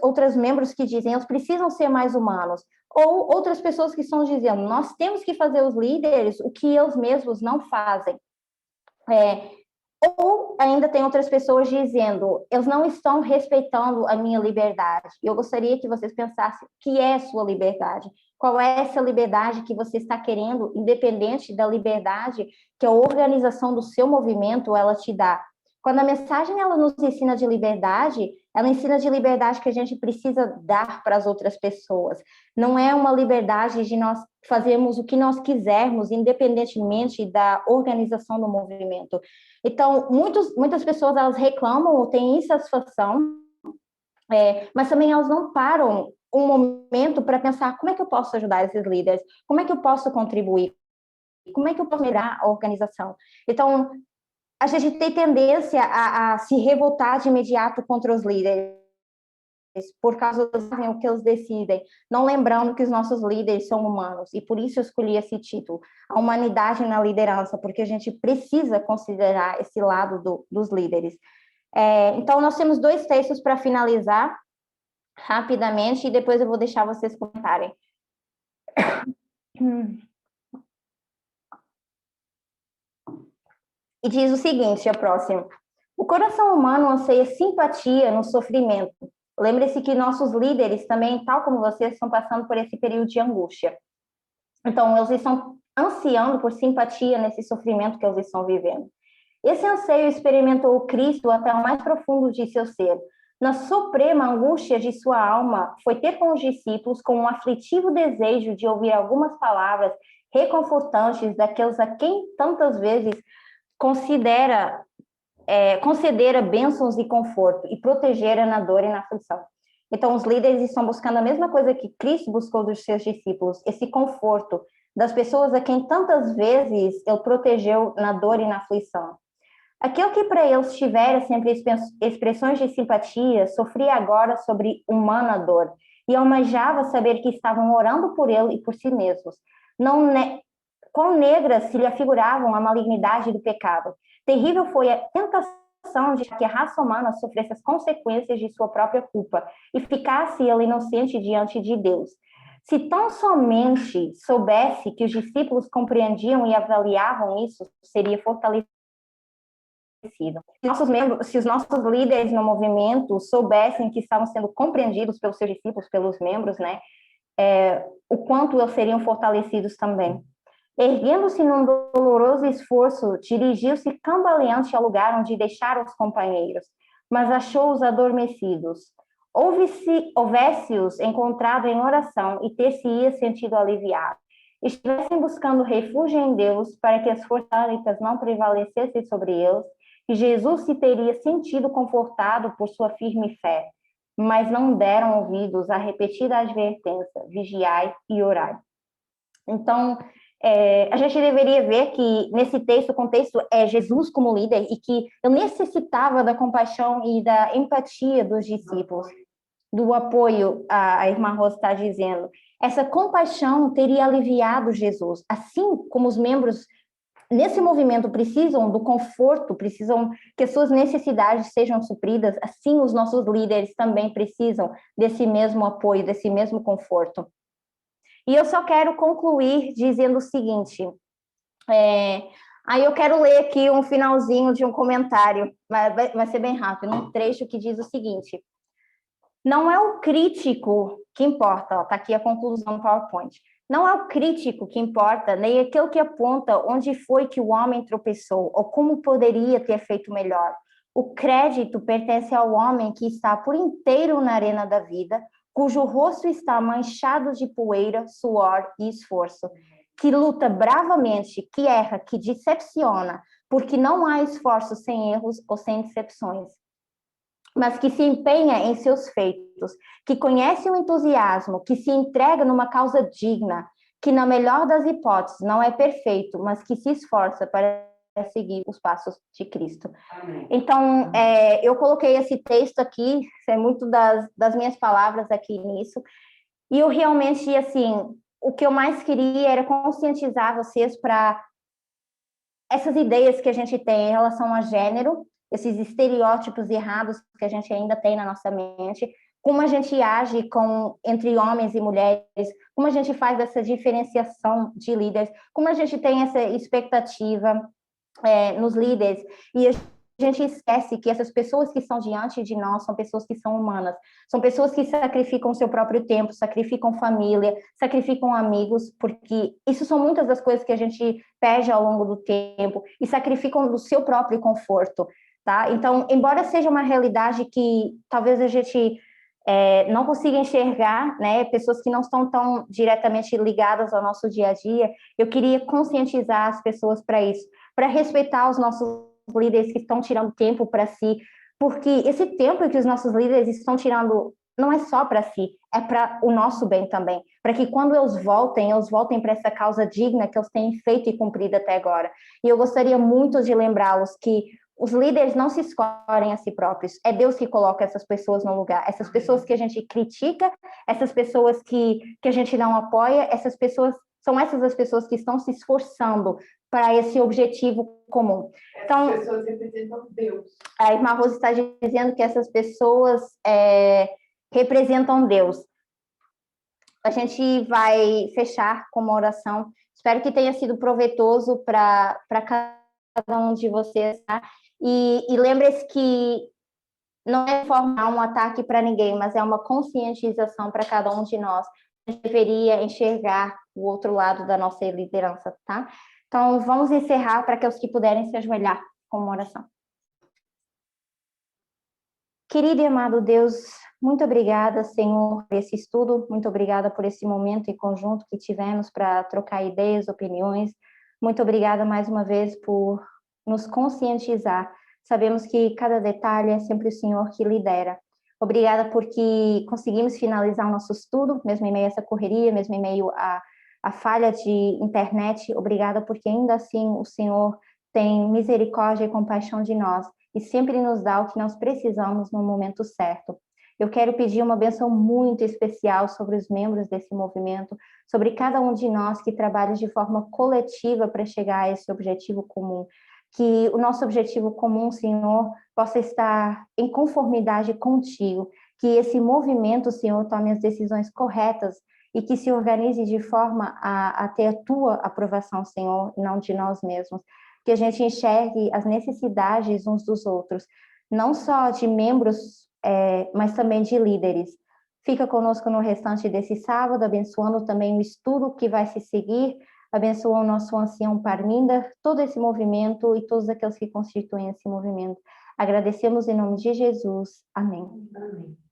outros membros que dizem, eles precisam ser mais humanos. Ou outras pessoas que estão dizendo, nós temos que fazer os líderes o que eles mesmos não fazem. Ou ainda tem outras pessoas dizendo, eles não estão respeitando a minha liberdade. Eu gostaria que vocês pensassem, o que é a sua liberdade? Qual é essa liberdade que você está querendo, independente da liberdade que a organização do seu movimento ela te dá? Quando a mensagem ela nos ensina de liberdade, ela ensina de liberdade que a gente precisa dar para as outras pessoas. Não é uma liberdade de nós fazermos o que nós quisermos, independentemente da organização do movimento. Então, muitas pessoas elas reclamam ou têm insatisfação, mas também elas não param um momento para pensar como é que eu posso ajudar esses líderes, como é que eu posso contribuir, como é que eu posso melhorar a organização. Então, a gente tem tendência a se revoltar de imediato contra os líderes, por causa do que eles decidem, não lembrando que os nossos líderes são humanos, e por isso eu escolhi esse título, a humanidade na liderança, porque a gente precisa considerar esse lado dos líderes. Então, nós temos 2 textos para finalizar, rapidamente, e depois eu vou deixar vocês comentarem. E diz o seguinte, a próxima: o coração humano anseia simpatia no sofrimento. Lembre-se que nossos líderes também, tal como vocês, estão passando por esse período de angústia. Então, eles estão ansiando por simpatia nesse sofrimento que eles estão vivendo. Esse anseio experimentou Cristo até o mais profundo de seu ser. Na suprema angústia de sua alma, foi ter com os discípulos com um aflitivo desejo de ouvir algumas palavras reconfortantes daqueles a quem tantas vezes concedera bênçãos e conforto e protegera na dor e na aflição. Então, os líderes estão buscando a mesma coisa que Cristo buscou dos seus discípulos, esse conforto das pessoas a quem tantas vezes ele protegeu na dor e na aflição. Aquele que para eles tivera sempre expressões de simpatia, sofria agora sobre humana dor e almejava saber que estavam orando por ele e por si mesmos. Quão negras se lhe afiguravam a malignidade do pecado. Terrível foi a tentação de que a raça humana sofresse as consequências de sua própria culpa e ficasse ele inocente diante de Deus. Se tão somente soubesse que os discípulos compreendiam e avaliavam isso, seria fortalecido. Se os nossos líderes no movimento soubessem que estavam sendo compreendidos pelos seus discípulos, pelos membros, né, o quanto eles seriam fortalecidos também. Erguendo-se num doloroso esforço, dirigiu-se cambaleante ao lugar onde deixara os companheiros, mas achou-os adormecidos. Houvesse-os encontrado em oração e ter-se-ia sentido aliviado. Estivessem buscando refúgio em Deus para que as fortalezas não prevalecessem sobre eles, e Jesus se teria sentido confortado por sua firme fé, mas não deram ouvidos à repetida advertência: vigiai e orai. Então, a gente deveria ver que nesse texto, o contexto é Jesus como líder e que eu necessitava da compaixão e da empatia dos discípulos, do apoio, a irmã Rosa está dizendo. Essa compaixão teria aliviado Jesus, assim como os membros nesse movimento precisam do conforto, precisam que as suas necessidades sejam supridas, assim os nossos líderes também precisam desse mesmo apoio, desse mesmo conforto. E eu só quero concluir dizendo o seguinte, aí eu quero ler aqui um finalzinho de um comentário, vai ser bem rápido, um trecho que diz o seguinte: não é o crítico que importa, está aqui a conclusão do PowerPoint, não é o crítico que importa, nem aquele que aponta onde foi que o homem tropeçou, ou como poderia ter feito melhor. O crédito pertence ao homem que está por inteiro na arena da vida, cujo rosto está manchado de poeira, suor e esforço, que luta bravamente, que erra, que decepciona, porque não há esforço sem erros ou sem decepções, mas que se empenha em seus feitos, que conhece o entusiasmo, que se entrega numa causa digna, que na melhor das hipóteses não é perfeito, mas que se esforça para seguir os passos de Cristo. Amém. Então, eu coloquei esse texto aqui, é muito das minhas palavras aqui nisso, e eu realmente, assim, o que eu mais queria era conscientizar vocês para essas ideias que a gente tem em relação a gênero, esses estereótipos errados que a gente ainda tem na nossa mente, como a gente age entre homens e mulheres, como a gente faz essa diferenciação de líderes, como a gente tem essa expectativa nos líderes, e a gente esquece que essas pessoas que estão diante de nós são pessoas que são humanas, são pessoas que sacrificam o seu próprio tempo, sacrificam família, sacrificam amigos, porque isso são muitas das coisas que a gente perde ao longo do tempo, e sacrificam do seu próprio conforto, tá? Então, embora seja uma realidade que talvez a gente não consiga enxergar, né, pessoas que não estão tão diretamente ligadas ao nosso dia a dia, eu queria conscientizar as pessoas para isso, para respeitar os nossos líderes que estão tirando tempo para si, porque esse tempo que os nossos líderes estão tirando não é só para si, é para o nosso bem também, para que quando eles voltem para essa causa digna que eles têm feito e cumprido até agora. E eu gostaria muito de lembrá-los que os líderes não se escolhem a si próprios, é Deus que coloca essas pessoas no lugar, essas pessoas que a gente critica, essas pessoas que a gente não apoia, são essas as pessoas que estão se esforçando para esse objetivo comum. Então, essas pessoas representam Deus. A irmã Rosa está dizendo que essas pessoas representam Deus. A gente vai fechar com uma oração. Espero que tenha sido proveitoso para cada um de vocês, tá? E lembre-se que não é formar um ataque para ninguém, mas é uma conscientização para cada um de nós. A gente deveria enxergar o outro lado da nossa liderança, tá? Então, vamos encerrar para que os que puderem se ajoelhar com uma oração. Querido e amado Deus, muito obrigada, Senhor, por esse estudo, muito obrigada por esse momento em conjunto que tivemos para trocar ideias, opiniões. Muito obrigada mais uma vez por nos conscientizar. Sabemos que cada detalhe é sempre o Senhor que lidera. Obrigada porque conseguimos finalizar o nosso estudo, mesmo em meio a essa correria, mesmo em meio a a falha de internet, obrigada porque ainda assim o Senhor tem misericórdia e compaixão de nós e sempre nos dá o que nós precisamos no momento certo. Eu quero pedir uma bênção muito especial sobre os membros desse movimento, sobre cada um de nós que trabalha de forma coletiva para chegar a esse objetivo comum. Que o nosso objetivo comum, Senhor, possa estar em conformidade contigo, que esse movimento, Senhor, tome as decisões corretas e que se organize de forma a ter a tua aprovação, Senhor, e não de nós mesmos. Que a gente enxergue as necessidades uns dos outros, não só de membros, mas também de líderes. Fica conosco no restante desse sábado, abençoando também o estudo que vai se seguir, abençoa o nosso ancião Parminda, todo esse movimento e todos aqueles que constituem esse movimento. Agradecemos em nome de Jesus. Amém. Amém.